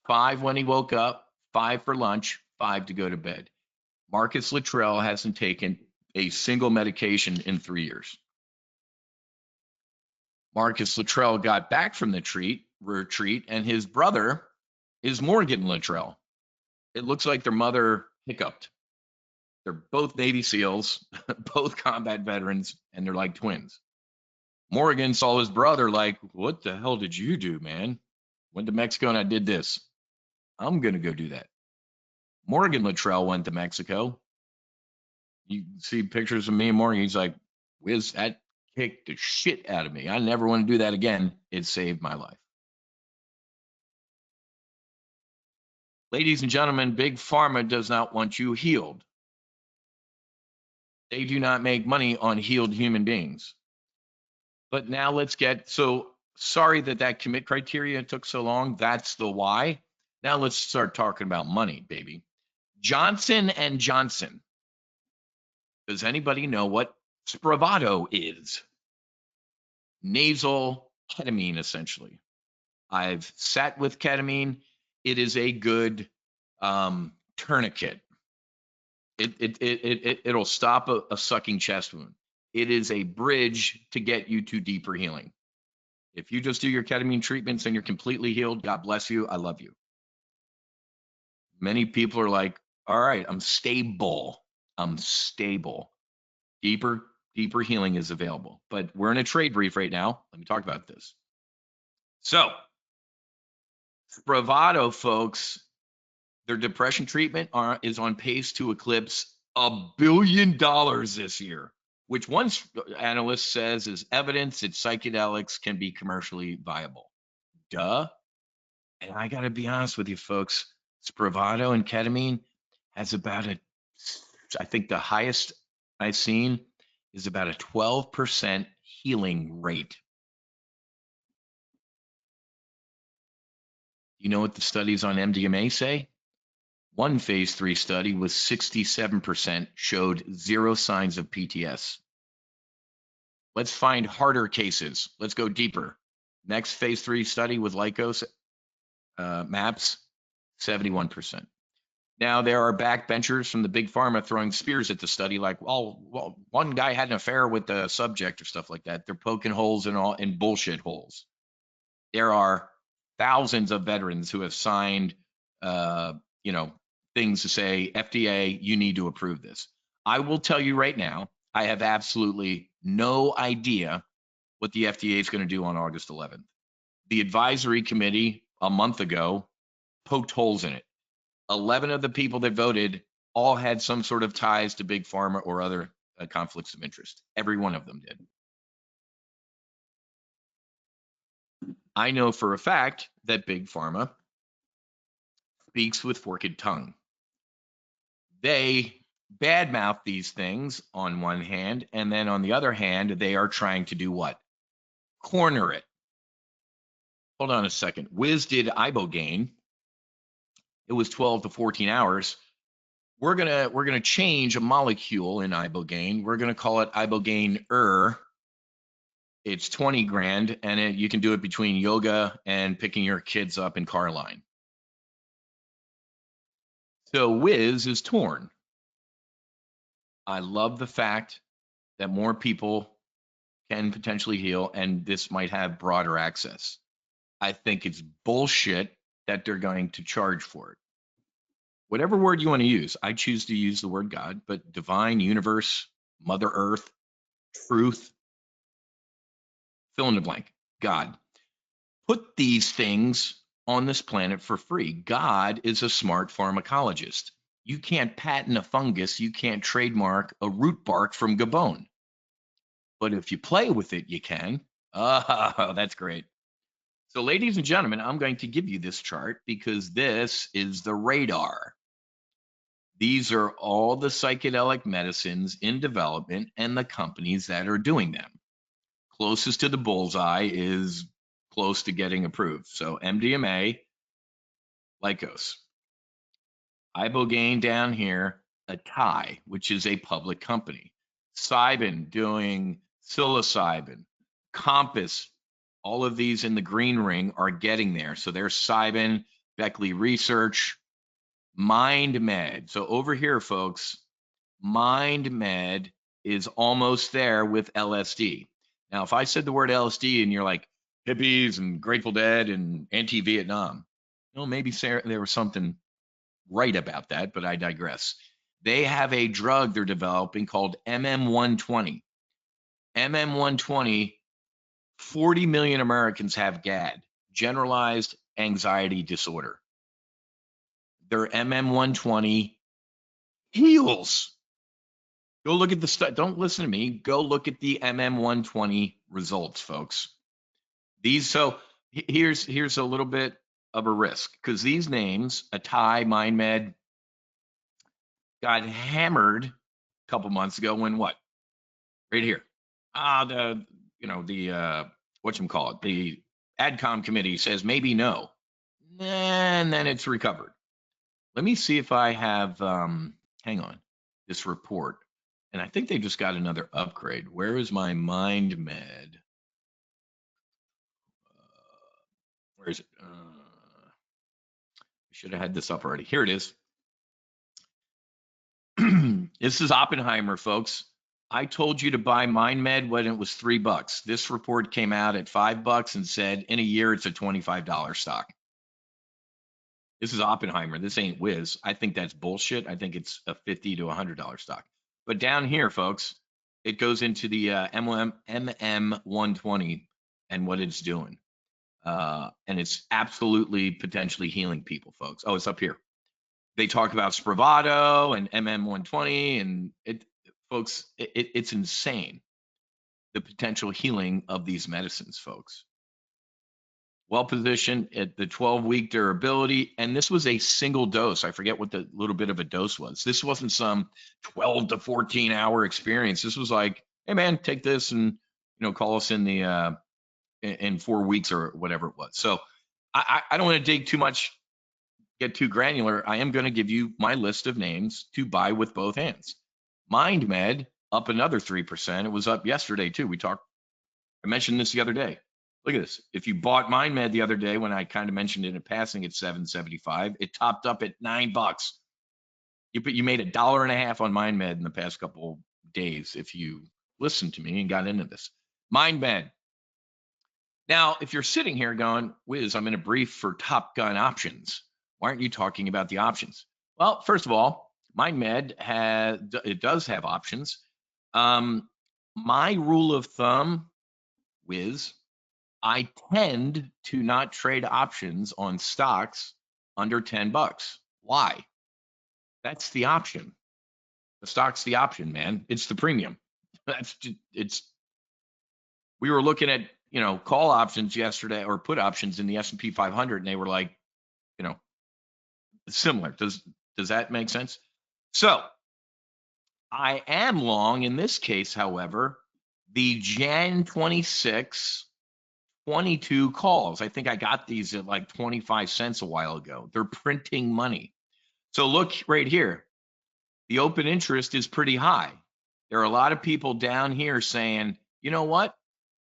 5 when he woke up, 5 for lunch, 5 to go to bed. Marcus Luttrell hasn't taken a single medication in 3 years. Marcus Luttrell got back from the retreat, and his brother is Morgan Luttrell. It looks like their mother hiccuped. They're both Navy SEALs, both combat veterans, and they're like twins. Morgan saw his brother like, what the hell did you do, man? Went to Mexico and I did this. I'm going to go do that. Morgan Luttrell went to Mexico. You see pictures of me and Morgan. He's like, Wiz, that kicked the shit out of me. I never want to do that again. It saved my life. Ladies and gentlemen, Big Pharma does not want you healed. They do not make money on healed human beings. But now let's get, so sorry that commit criteria took so long. That's the why. Now let's start talking about money, baby. Johnson & Johnson. Does anybody know what Spravato is? Nasal ketamine, essentially. I've sat with ketamine. It is a good tourniquet. It'll stop a sucking chest wound. It is a bridge to get you to deeper healing. If you just do your ketamine treatments and you're completely healed, God bless you. I love you. Many people are like, all right, I'm stable. I'm stable. Deeper healing is available. But we're in a trade brief right now. Let me talk about this. So, Spravato, folks, their depression treatment is on pace to eclipse $1 billion this year, which one analyst says is evidence that psychedelics can be commercially viable. Duh. And I got to be honest with you, folks, Spravato and ketamine has about I think the highest I've seen is about a 12% healing rate. You know what the studies on MDMA say? One phase 3 study with 67% showed 0 signs of PTS. Let's find harder cases. Let's go deeper. Next phase 3 study with Lycos MAPS, 71%. Now there are backbenchers from the big pharma throwing spears at the study, like, well, one guy had an affair with the subject or stuff like that. They're poking holes in bullshit holes. There are thousands of veterans who have signed, things to say, FDA, you need to approve this. I will tell you right now, I have absolutely no idea what the FDA is going to do on August 11th. The advisory committee a month ago poked holes in it. 11 of the people that voted all had some sort of ties to big pharma or other conflicts of interest. Every one of them did. I know for a fact that big pharma speaks with forked tongue. They badmouth these things on one hand, and then on the other hand, they are trying to do what? Corner it. Hold on a second. Wiz did ibogaine. It was 12 to 14 hours. We're gonna change a molecule in ibogaine. We're gonna call it ibogaine. It's 20 grand, and you can do it between yoga and picking your kids up in Carline. So Wiz is torn. I love the fact that more people can potentially heal, and this might have broader access. I think it's bullshit that they're going to charge for it. Whatever word you want to use, I choose to use the word God, but divine, universe, Mother Earth, truth, fill in the blank, God. Put these things on this planet for free. God is a smart pharmacologist. You can't patent a fungus. You can't trademark a root bark from Gabon. But if you play with it, you can. Oh, that's great. So ladies and gentlemen, I'm going to give you this chart because this is the radar. These are all the psychedelic medicines in development and the companies that are doing them. Closest to the bullseye is close to getting approved. So MDMA, Lykos, ibogaine down here, Atai, which is a public company, Cybin doing psilocybin, Compass, all of these in the green ring are getting there. So there's Cybin, Beckley Research, MindMed. So over here, folks, MindMed is almost there with LSD. Now, if I said the word LSD and you're like hippies and Grateful Dead and anti-Vietnam, maybe there was something right about that, but I digress. They have a drug they're developing called MM120. MM120, 40 million Americans have GAD, generalized anxiety disorder. Their MM120 heals. Go look at the stuff. Don't listen to me. Go look at the MM120 results, folks. Here's a little bit of a risk because these names, Atai, MindMed, got hammered a couple months ago when what? Right here. The whatchamacallit, the AdCom committee says maybe no. And then it's recovered. Let me see if I have, hang on, this report. And I think they just got another upgrade. Where is my MindMed? Where is it? I should have had this up already. Here it is. This is Oppenheimer, folks. I told you to buy MindMed when it was $3. This report came out at $5 and said in a year it's a $25 stock. This is Oppenheimer. This ain't Wiz. I think that's bullshit. I think it's a $50 to $100 stock. But down here, folks, it goes into the MM120 and what it's doing. And it's absolutely potentially healing people, folks. Oh, it's up here. They talk about Spravato and MM120, and it's insane, the potential healing of these medicines, folks. Well positioned at the 12-week durability, and this was a single dose. I forget what the little bit of a dose was. This wasn't some 12 to 14-hour experience. This was like, hey man, take this and call us in 4 weeks or whatever it was. So I don't want to dig too much, get too granular. I am going to give you my list of names to buy with both hands. MindMed up another 3%. It was up yesterday too. I mentioned this the other day. Look at this. If you bought MindMed the other day, when I kind of mentioned it in passing at $7.75, it topped up at $9. You made $1.50 on MindMed in the past couple days if you listened to me and got into this. MindMed. Now, if you're sitting here going, Wiz, I'm in a brief for TOPGUN options. Why aren't you talking about the options? Well, first of all, MindMed does have options. My rule of thumb, Wiz, I tend to not trade options on stocks under $10. Why? That's the option. The stock's the option, man. It's the premium. We were looking at, call options yesterday or put options in the S&P 500, and they were like, similar. Does that make sense? So I am long in this case, however, the Jan 26, 22 calls. I think I got these at like 25 cents a while ago. They're printing money. So look right here. The open interest is pretty high. There are a lot of people down here saying, you know what?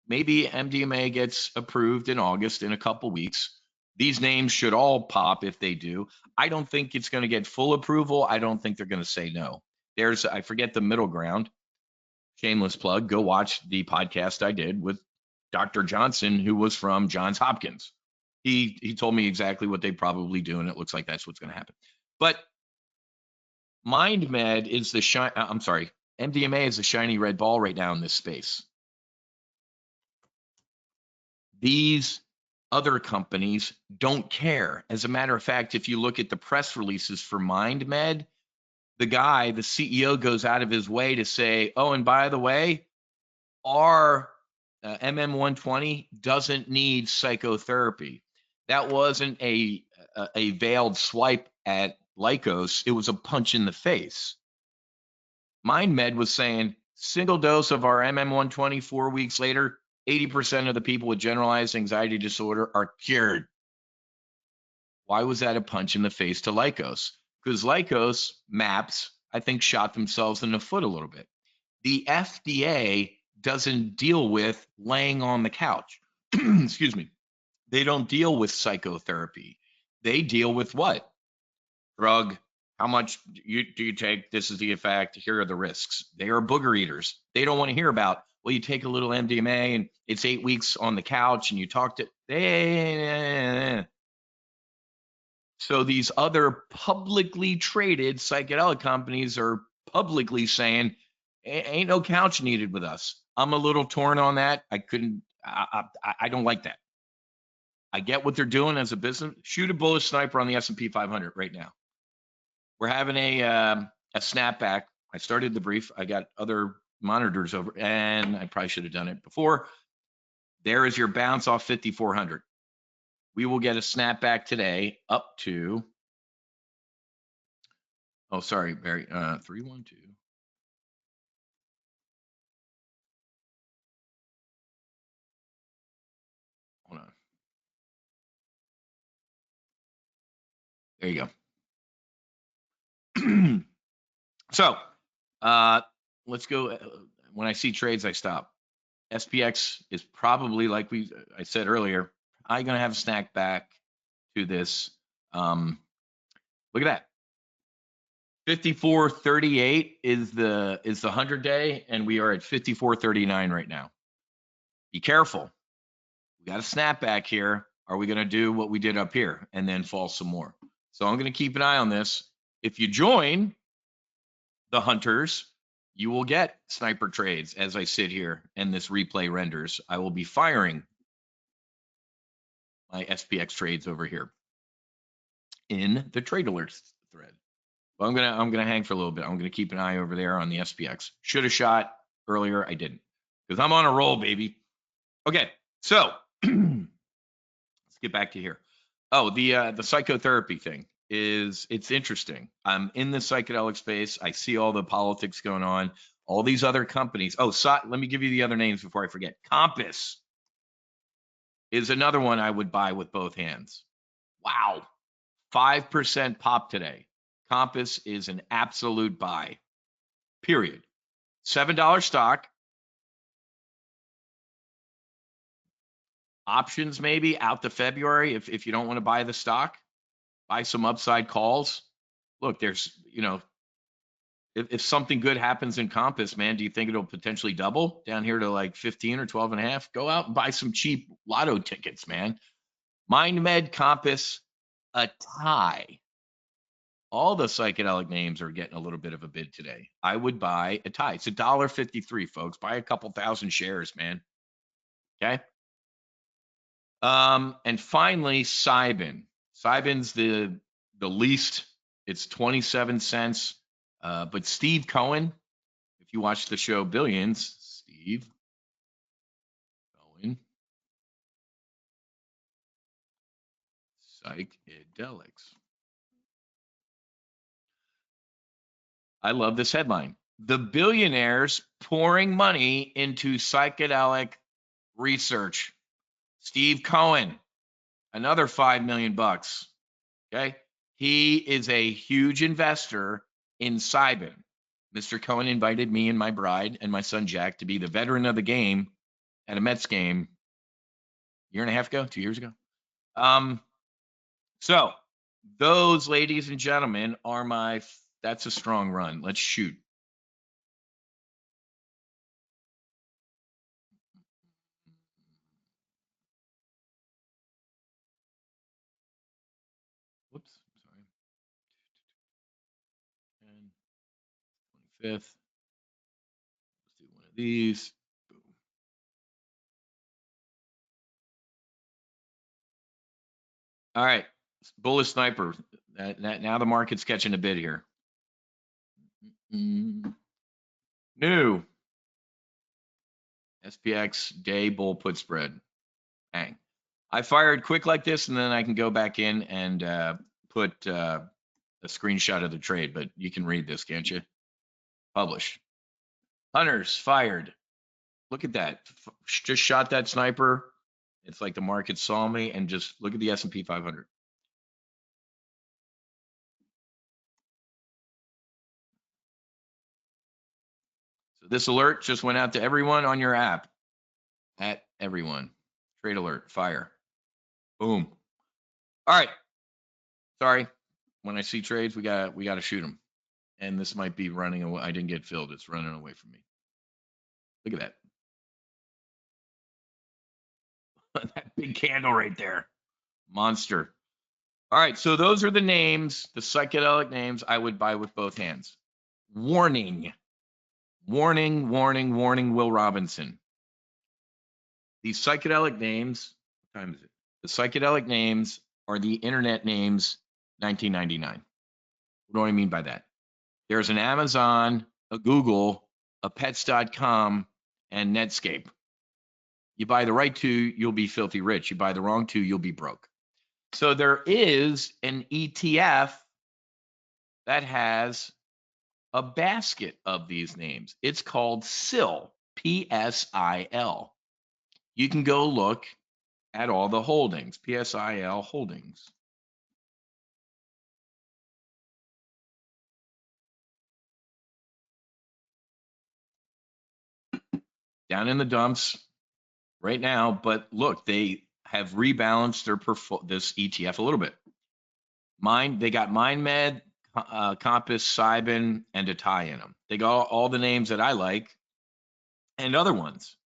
Maybe MDMA gets approved in August in a couple weeks. These names should all pop if they do. I don't think it's going to get full approval. I don't think they're going to say no. I forget the middle ground. Shameless plug. Go watch the podcast I did with Dr. Johnson, who was from Johns Hopkins. He told me exactly what they probably do, and it looks like that's what's going to happen. But MindMed is MDMA is the shiny red ball right now in this space. These other companies don't care. As a matter of fact, if you look at the press releases for MindMed, the CEO goes out of his way to say, oh, and by the way, our MM120 doesn't need psychotherapy. That wasn't a veiled swipe at Lykos. It was a punch in the face. MindMed was saying, single dose of our MM120 4 weeks later, 80% of the people with generalized anxiety disorder are cured. Why was that a punch in the face to Lycos? Because Lycos MAPS, I think, shot themselves in the foot a little bit. The FDA doesn't deal with laying on the couch. Excuse me. They don't deal with psychotherapy. They deal with what? Drug. How much do you take? This is the effect. Here are the risks. They are booger eaters. They don't want to hear about, well, you take a little MDMA and it's 8 weeks on the couch and you talk to. So these other publicly traded psychedelic companies are publicly saying, ain't no couch needed with us. I'm a little torn on that. I don't like that. I get what they're doing as a business. Shoot a bullish sniper on the S&P 500 right now. We're having a snapback. I started the brief. I got other monitors over, and I probably should have done it before. There is your bounce off 5,400. We will get a snapback today up to, oh, sorry, Barry, 312. Hold on. There you go. So let's go. When I see trades, I stop. SPX is probably, like I said earlier, I'm going to have a snack back to this. Look at that. 54.38 is the 100-day, and we are at 54.39 right now. Be careful. We got a snapback here. Are we going to do what we did up here and then fall some more? So I'm going to keep an eye on this. If you join the hunters, you will get sniper trades as I sit here and this replay renders. I will be firing my SPX trades over here in the trade alerts thread. Well, I'm gonna hang for a little bit. I'm gonna keep an eye over there on the SPX. Should have shot earlier, I didn't, because I'm on a roll, baby. Okay, so let's get back to here. Oh, the psychotherapy thing it's interesting. I'm in the psychedelic space. I see all the politics going on. All these other companies. Oh, let me give you the other names before I forget. Compass is another one I would buy with both hands. Wow, 5% pop today. Compass is an absolute buy, period. $7 stock. Options maybe out to February if you don't want to buy the stock. Buy some upside calls. Look, there's, if something good happens in Compass, man, do you think it'll potentially double down here to like 15 or 12 and a half? Go out and buy some cheap lotto tickets, man. MindMed, Compass, a tie. All the psychedelic names are getting a little bit of a bid today. I would buy a tie. It's $1.53, folks. Buy a couple thousand shares, man. Okay. And finally, Cybin. Cybin's the least. It's 27 cents. But Steve Cohen, if you watch the show Billions, Steve Cohen, Psychedelics. I love this headline. The billionaires pouring money into psychedelic research. Steve Cohen, another $5 million. Okay. He is a huge investor in Cybin. Mr. Cohen invited me and my bride and my son Jack to be the veteran of the game at a Mets game a year and a half ago, 2 years ago. So those, ladies and gentlemen, are that's a strong run. Let's shoot. Whoops, sorry. 25th. Let's do one of these. Boom. All right, bullish sniper. Now the market's catching a bid here. New SPX day bull put spread. Hang. I fired quick like this, and then I can go back in and put a screenshot of the trade, but you can read this, can't you? Publish. Hunters fired. Look at that. Just shot that sniper. It's like the market saw me, and just look at the S&P 500. So this alert just went out to everyone on your app. At everyone. Trade alert, fire. Boom. All right. Sorry. When I see trades, we got to shoot them. And this might be running away. I didn't get filled. It's running away from me. Look at that. That big candle right there. Monster. All right. So those are the names, the psychedelic names I would buy with both hands. Warning. Warning, warning, warning, Will Robinson. These psychedelic names, what time is it? The psychedelic names are the internet names 1999. What do I mean by that? There's an Amazon, a Google, a pets.com, and Netscape. You buy the right two, you'll be filthy rich. You buy the wrong two, you'll be broke. So there is an ETF that has a basket of these names. It's called PSIL, PSIL. You can go look at all the holdings, PSIL holdings. Down in the dumps right now, but look, they have rebalanced their this ETF a little bit. They got MindMed, Compass, Cybin, and Atai in them. They got all the names that I like and other ones.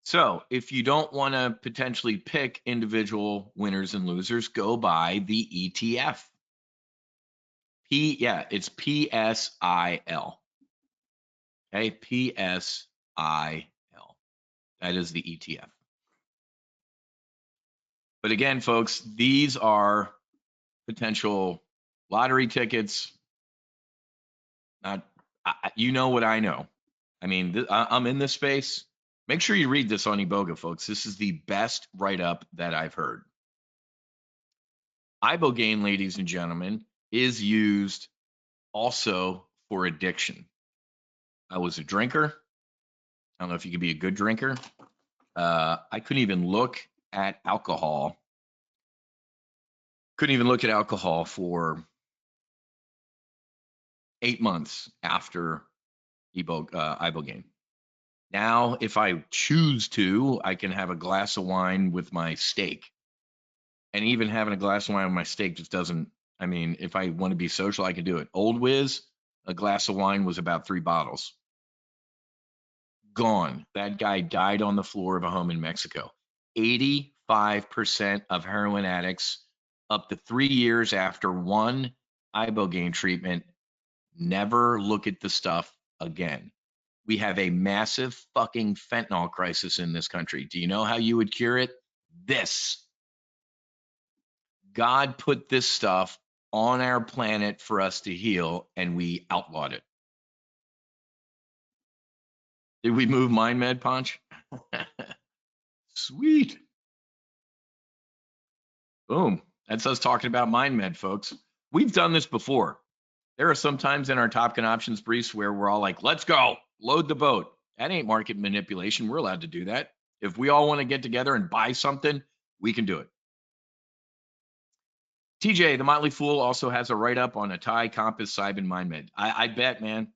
So if you don't want to potentially pick individual winners and losers, go buy the ETF. It's PSIL. Okay, PSIL. That is the ETF. But again, folks, these are potential lottery tickets. Not, you know what I know. I mean, I'm in this space. Make sure you read this on Iboga, folks. This is the best write-up that I've heard. Ibogaine, ladies and gentlemen, is used also for addiction. I was a drinker. I don't know if you could be a good drinker. I couldn't even look at alcohol. Couldn't even look at alcohol for 8 months after Ibogaine. Now, if I choose to, I can have a glass of wine with my steak. And even having a glass of wine with my steak just doesn't, I mean, if I want to be social, I can do it. Old Wiz, a glass of wine was about 3 bottles. Gone. That guy died on the floor of a home in Mexico. 85% of heroin addicts up to 3 years after one Ibogaine treatment never look at the stuff again. We have a massive fucking fentanyl crisis in this country. Do you know how you would cure it? This. God put this stuff on our planet for us to heal, and we outlawed it. Did we move MindMed, Punch? Sweet. Boom. That's us talking about MindMed, folks. We've done this before. There are some times in our Top Gun options briefs where we're all like, let's go, load the boat. That ain't market manipulation. We're allowed to do that. If we all want to get together and buy something, we can do it. TJ, the Motley Fool, also has a write-up on Atai, Compass, Cybin, MindMed. I bet, man.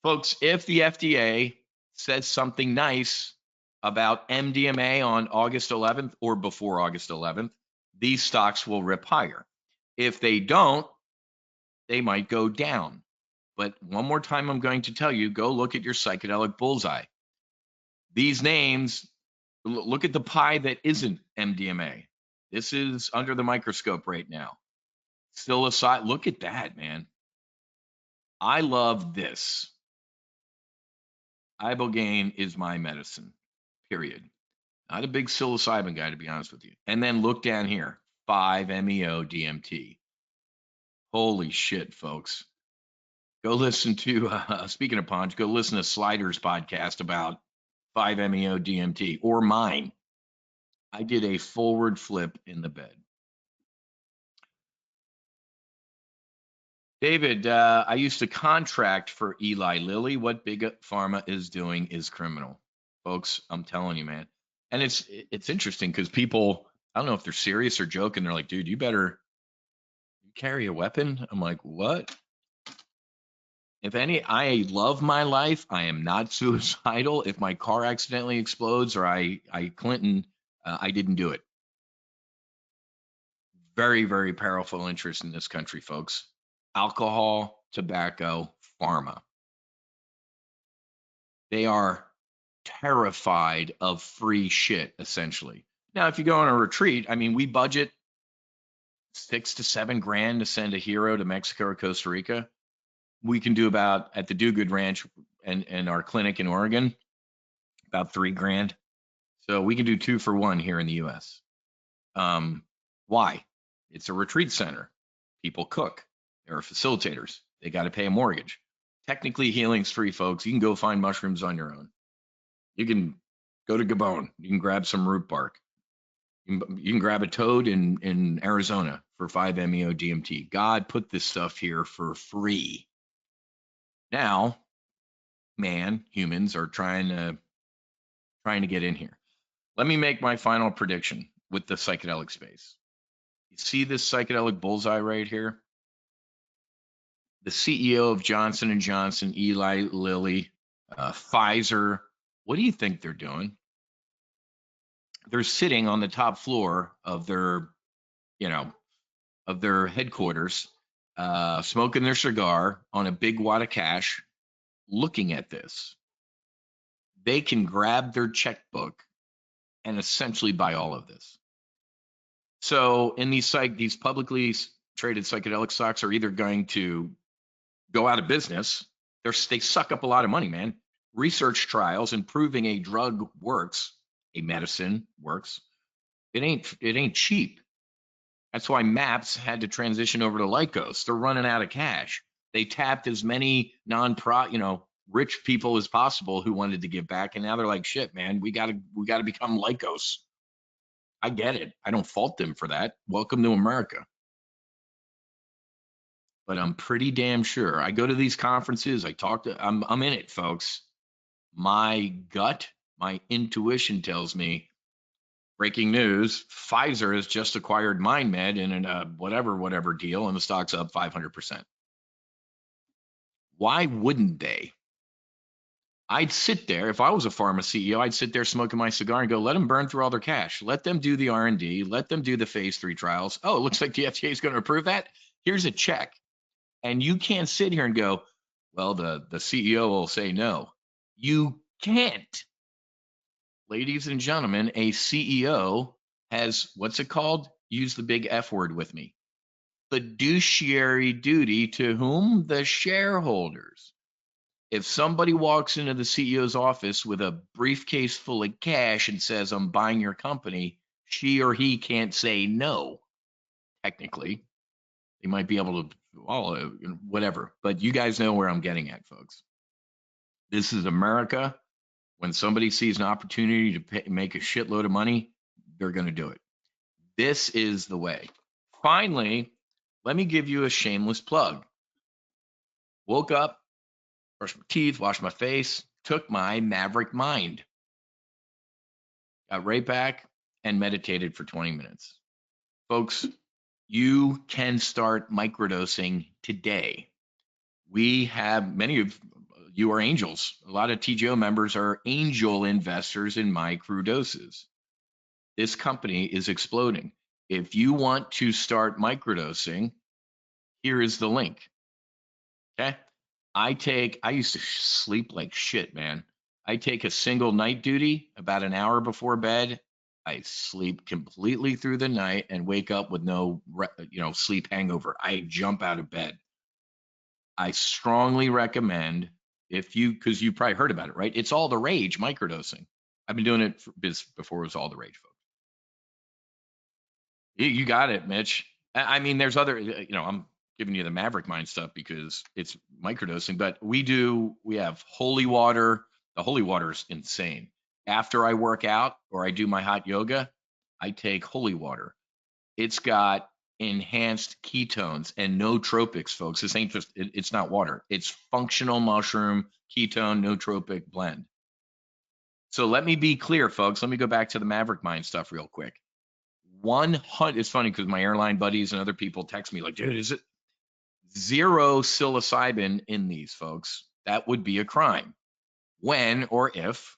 Folks, if the FDA says something nice about MDMA on August 11th or before August 11th, these stocks will rip higher. If they don't, they might go down. But one more time, I'm going to tell you, go look at your psychedelic bullseye. These names, look at the pie that isn't MDMA. This is under the microscope right now. Psilocybin, look at that, man. I love this. Ibogaine is my medicine, period. Not a big psilocybin guy, to be honest with you. And then look down here, 5-MeO DMT. Holy shit, folks. Go listen to, speaking of Ponch, go listen to Slider's podcast about 5-MeO DMT or mine. I did a forward flip in the bed. David, I used to contract for Eli Lilly. What big pharma is doing is criminal, folks. I'm telling you, man. And it's interesting because people, I don't know if they're serious or joking. They're like, dude, you better carry a weapon. I'm like, what? If any, I love my life. I am not suicidal. If my car accidentally explodes or I Clinton, I didn't do it. Very, very powerful interest in this country, folks. Alcohol, tobacco, pharma. They are terrified of free shit, essentially. Now, if you go on a retreat, I mean, we budget 6 to 7 grand to send a hero to Mexico or Costa Rica. We can do about at the Do Good Ranch and our clinic in Oregon, about 3 grand. So we can do 2 for 1 here in the US. Why? It's a retreat center. People cook. There are facilitators. They got to pay a mortgage. Technically, healing's free, folks. You can go find mushrooms on your own. You can go to Gabon. You can grab some root bark. You can grab a toad in Arizona for 5-MeO DMT. God put this stuff here for free. Now, humans are trying to get in here. Let me make my final prediction with the psychedelic space. You see this psychedelic bullseye right here? The CEO of Johnson & Johnson, Eli Lilly, Pfizer, what do you think they're doing? They're sitting on the top floor of their, of their headquarters, smoking their cigar on a big wad of cash, looking at this. They can grab their checkbook and essentially buy all of this. So in these publicly traded psychedelic stocks are either going to go out of business. They suck up a lot of money, man. Research trials and proving a drug works, a medicine works. It ain't cheap. That's why MAPS had to transition over to Lycos. They're running out of cash. They tapped as many rich people as possible who wanted to give back, and now they're like, shit, man, we gotta become Lycos. I get it. I don't fault them for that. Welcome to America. But I'm pretty damn sure. I go to these conferences. I'm in it, folks. My gut, my intuition tells me, breaking news, Pfizer has just acquired MindMed in a whatever deal, and the stock's up 500%. Why wouldn't they? I'd sit there, if I was a pharma CEO, I'd sit there smoking my cigar and go, let them burn through all their cash. Let them do the R&D. Let them do the phase 3 trials. Oh, it looks like the FDA is going to approve that. Here's a check. And you can't sit here and go, well, the CEO will say no. You can't. Ladies and gentlemen, a CEO has, what's it called? Use the big F word with me. Fiduciary duty to whom? The shareholders. If somebody walks into the CEO's office with a briefcase full of cash and says, I'm buying your company, she or he can't say no, technically. They might be able to, whatever. But you guys know where I'm getting at, folks. This is America. When somebody sees an opportunity to make a shitload of money, they're going to do it. This is the way. Finally, let me give you a shameless plug. Woke up, brushed my teeth, washed my face, took my Maverick Mind, got right back, and meditated for 20 minutes. Folks, you can start microdosing today. We have many of you are angels. A lot of TGO members are angel investors in my crew doses. This company is exploding. If you want to start microdosing, here is the link. Okay. I used to sleep like shit, man. I take a single night duty about an hour before bed. I sleep completely through the night and wake up with no, sleep hangover. I jump out of bed. I strongly recommend because you probably heard about it, right? It's all the rage, microdosing. I've been doing it before it was all the rage, folks. You got it, Mitch. I mean, there's other, I'm giving you the Maverick Mind stuff because it's microdosing, but we have holy water. The holy water is insane. After I work out or I do my hot yoga, I take holy water. It's got enhanced ketones and nootropics, folks. This ain't just, it's not water. It's functional mushroom ketone nootropic blend. So let me be clear, folks. Let me go back to the Maverick Mind stuff real quick. 100, it's funny because my airline buddies and other people text me like, dude, is it zero psilocybin in these, folks? That would be a crime. When or if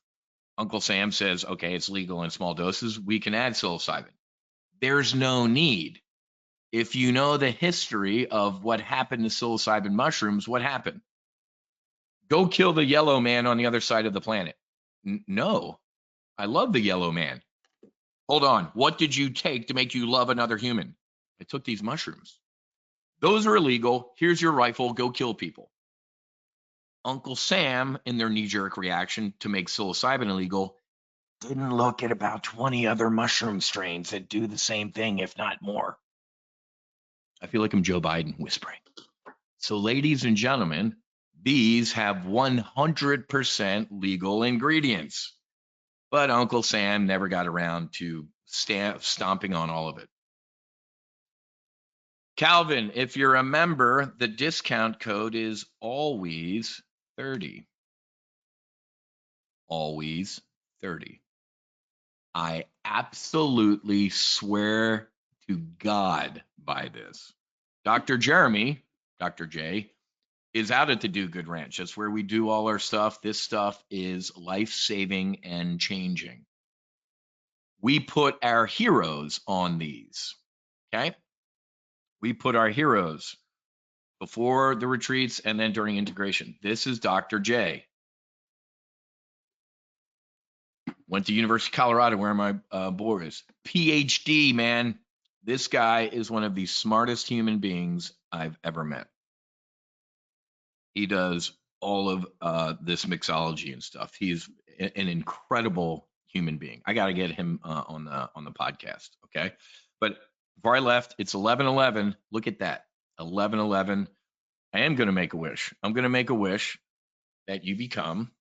Uncle Sam says, okay, it's legal in small doses, we can add psilocybin. There's no need. If you know the history of what happened to psilocybin mushrooms, what happened? Go kill the yellow man on the other side of the planet. No, I love the yellow man. Hold on. What did you take to make you love another human? I took these mushrooms. Those are illegal. Here's your rifle. Go kill people. Uncle Sam, in their knee-jerk reaction to make psilocybin illegal, didn't look at about 20 other mushroom strains that do the same thing, if not more. I feel like I'm Joe Biden whispering. So, ladies and gentlemen, these have 100% legal ingredients. But Uncle Sam never got around to stomping on all of it. Calvin, if you're a member, the discount code is always 30. Always 30. I absolutely swear to God by this. Dr. Jeremy, Dr. J, is out at the Do Good Ranch. That's where we do all our stuff. This stuff is life-saving and changing. We put our heroes on these, okay? We put our heroes before the retreats and then during integration. This is Dr. J. Went to University of Colorado where my board is. PhD, man. This guy is one of the smartest human beings I've ever met. He does all of this mixology and stuff. He's an incredible human being. I got to get him on the podcast, okay? But before I left, it's 11:11. Look at that, 11:11. I am going to make a wish. I'm going to make a wish that you become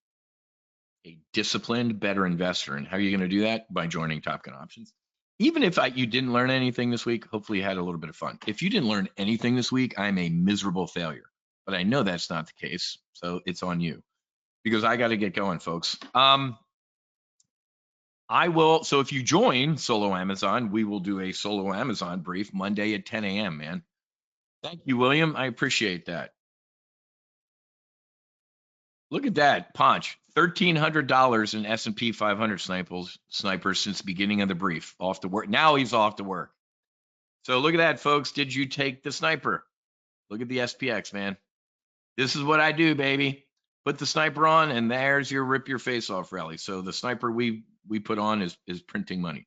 a disciplined, better investor. And how are you going to do that? By joining Top Gun Options. Even if you didn't learn anything this week, hopefully you had a little bit of fun. If you didn't learn anything this week, I'm a miserable failure. But I know that's not the case, so it's on you because I got to get going, folks. I will. So if you join Solo Amazon, we will do a Solo Amazon brief Monday at 10 a.m., man. Thank you, William. I appreciate that. Look at that, Ponch. $1,300 in S&P 500 snipers since the beginning of the brief. Off to work. Now he's off to work. So look at that, folks. Did you take the sniper? Look at the SPX, man. This is what I do, baby. Put the sniper on, and there's your rip your face off rally. So the sniper we put on is printing money.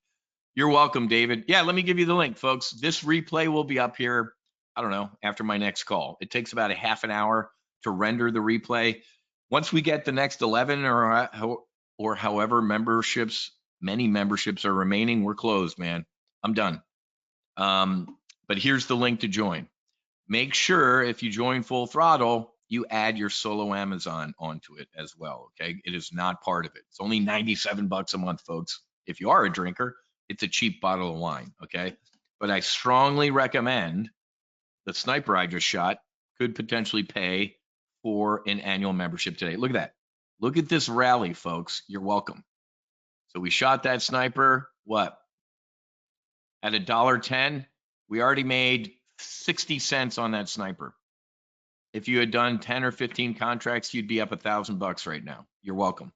You're welcome, David. Yeah, let me give you the link, folks. This replay will be up here, I don't know, after my next call. It takes about a half an hour to render the replay. Once we get the next 11 or however many memberships are remaining, we're closed, man. I'm done. But here's the link to join. Make sure if you join Full Throttle, you add your Solo Amazon onto it as well, okay? It is not part of it. It's only 97 bucks a month, folks. If you are a drinker, it's a cheap bottle of wine, okay? But I strongly recommend the sniper I just shot could potentially pay for an annual membership today. Look at that. Look at this rally, folks. You're welcome. So we shot that sniper, what? At $1.10, we already made 60 cents on that sniper. If you had done 10 or 15 contracts, you'd be up $1,000 right now. You're welcome.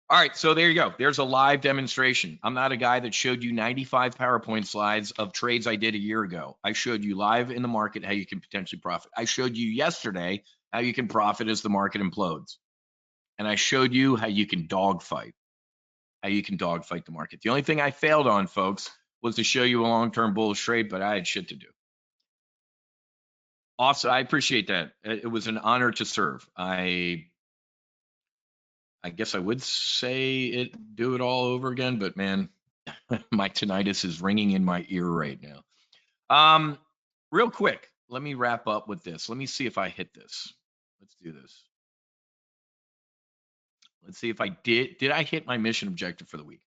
All right, so there you go. There's a live demonstration. I'm not a guy that showed you 95 PowerPoint slides of trades I did a year ago. I showed you live in the market how you can potentially profit. I showed you yesterday how you can profit as the market implodes. And I showed you how you can dogfight, the market. The only thing I failed on, folks, was to show you a long-term bullish trade, but I had shit to do. Also, I appreciate that. It was an honor to serve. I guess I would say do it all over again, but man, my tinnitus is ringing in my ear right now. Real quick, let me wrap up with this. Let me see if I hit this. Let's do this. Let's see if I did I hit my mission objective for the week?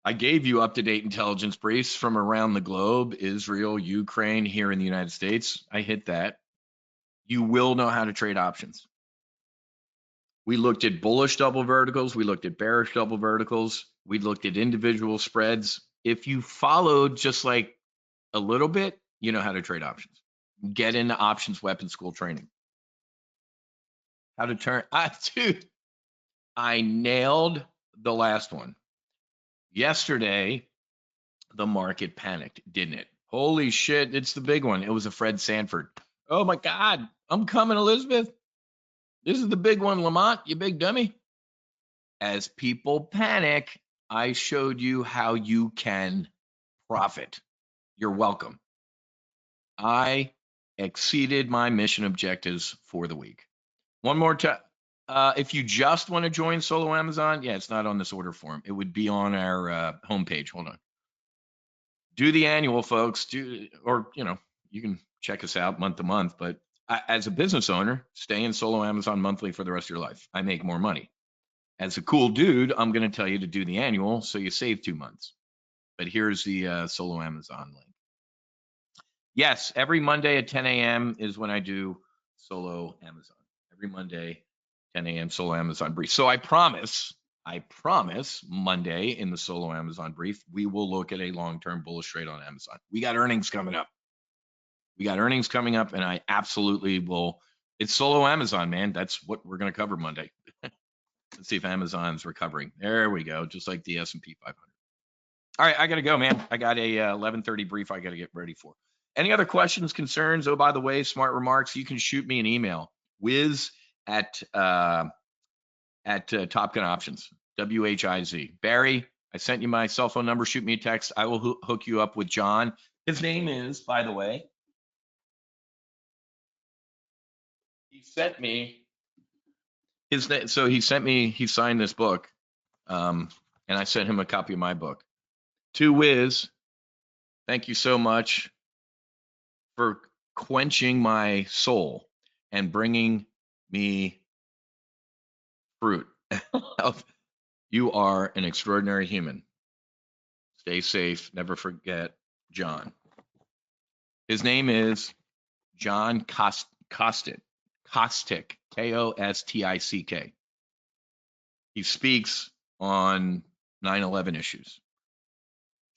I gave you up-to-date intelligence briefs from around the globe, Israel, Ukraine, here in the United States. I hit that. You will know how to trade options. We looked at bullish double verticals. We looked at bearish double verticals. We looked at individual spreads. If you followed just like a little bit, you know how to trade options. Get into options weapon school training. How to turn, dude, I nailed the last one. Yesterday, the market panicked, didn't it? Holy shit, it's the big one. It was a Fred Sanford. Oh my God, I'm coming, Elizabeth. This is the big one, Lamont, you big dummy. As people panic, I showed you how you can profit. You're welcome. I exceeded my mission objectives for the week. One more time. If you just want to join Solo Amazon, yeah, it's not on this order form. It would be on our homepage. Hold on. Do the annual, folks. Or you can check us out month to month. But as a business owner, stay in Solo Amazon monthly for the rest of your life. I make more money. As a cool dude, I'm going to tell you to do the annual so you save 2 months. But here's the Solo Amazon link. Yes, every Monday at 10 a.m. is when I do Solo Amazon. Every Monday, 10 a.m. Solo Amazon brief. So I promise Monday in the Solo Amazon brief, we will look at a long-term bullish trade on Amazon. We got earnings coming up. And I absolutely will. It's Solo Amazon, man. That's what we're going to cover Monday. Let's see if Amazon's recovering. There we go, just like the S&P 500. All right, I got to go, man. I got a 11:30 brief I got to get ready for. Any other questions, concerns? Oh, by the way, smart remarks, you can shoot me an email, whiz at TOPGUN Options, WHIZ. Barry, I sent you my cell phone number. Shoot me a text. I will hook you up with John. His name is, by the way, he sent me his name. So he signed this book, and I sent him a copy of my book. To Wiz, thank you so much for quenching my soul and bringing me fruit. You are an extraordinary human. Stay safe. Never forget John. His name is John Kostick, Kostick. He speaks on 9/11 issues.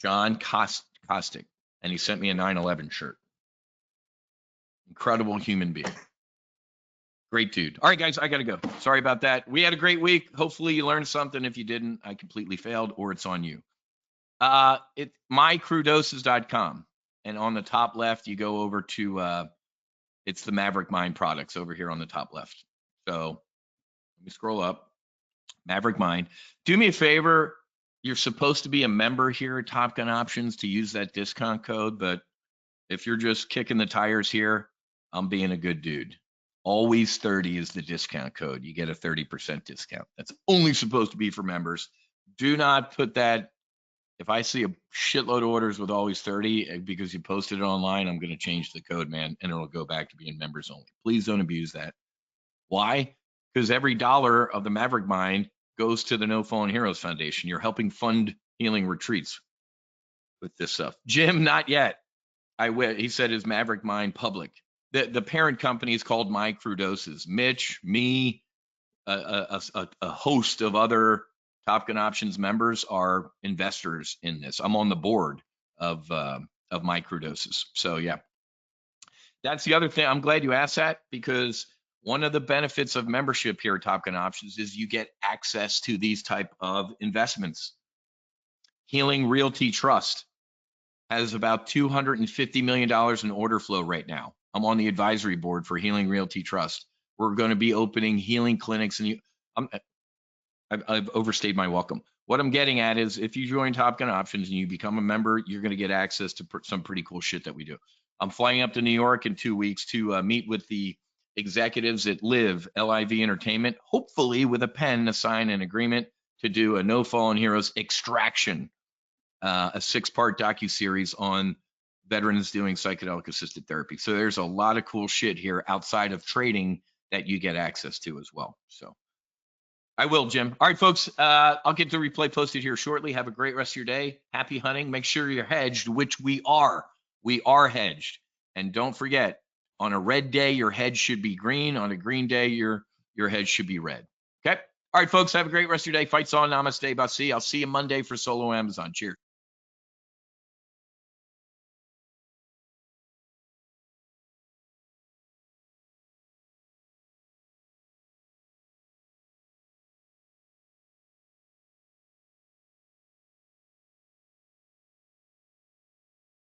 John Kostick, and he sent me a 9/11 shirt. Incredible human being. Great dude. All right, guys, I got to go. Sorry about that. We had a great week. Hopefully you learned something. If you didn't, I completely failed, or it's on you. mycrewdoses.com. And on the top left, you go over to, it's the Maverick Mind products over here on the top left. So let me scroll up. Maverick Mind. Do me a favor. You're supposed to be a member here at TOPGUN Options to use that discount code. But if you're just kicking the tires here, I'm being a good dude. Always 30 is the discount code. You get a 30% discount. That's only supposed to be for members. Do not put that. If I see a shitload of orders with always 30 because you posted it online, I'm going to change the code, man, and it'll go back to being members only. Please don't abuse that. Why? Because every dollar of the Maverick Mind goes to the No Fallen Heroes Foundation. You're helping fund healing retreats with this stuff. Jim, not yet. He said his Maverick Mind public. The parent company is called My Crew Doses. Mitch, me, a host of other TOPGUN Options members are investors in this. I'm on the board of My Crew Doses. So yeah, that's the other thing. I'm glad you asked that, because one of the benefits of membership here at TOPGUN Options is you get access to these type of investments. Healing Realty Trust has about $250 million in order flow right now. I'm on the advisory board for Healing Realty Trust. We're going to be opening healing clinics, and I've overstayed my welcome. What I'm getting at is, if you join TOPGUN Options and you become a member, you're going to get access to some pretty cool shit that we do. I'm flying up to New York in 2 weeks to meet with the executives at LIV Entertainment, hopefully with a pen to sign an agreement to do a No Fallen Heroes Extraction, a 6-part docuseries on veterans doing psychedelic assisted therapy. So there's a lot of cool shit here outside of trading that you get access to as well. So I will, Jim. All right, folks. I'll get the replay posted here shortly. Have a great rest of your day. Happy hunting. Make sure you're hedged, which we are. We are hedged. And don't forget, on a red day, your hedge should be green. On a green day, your hedge should be red. Okay. All right, folks. Have a great rest of your day. Fights on. Namaste. Basi. I'll see you Monday for Solo Amazon. Cheers.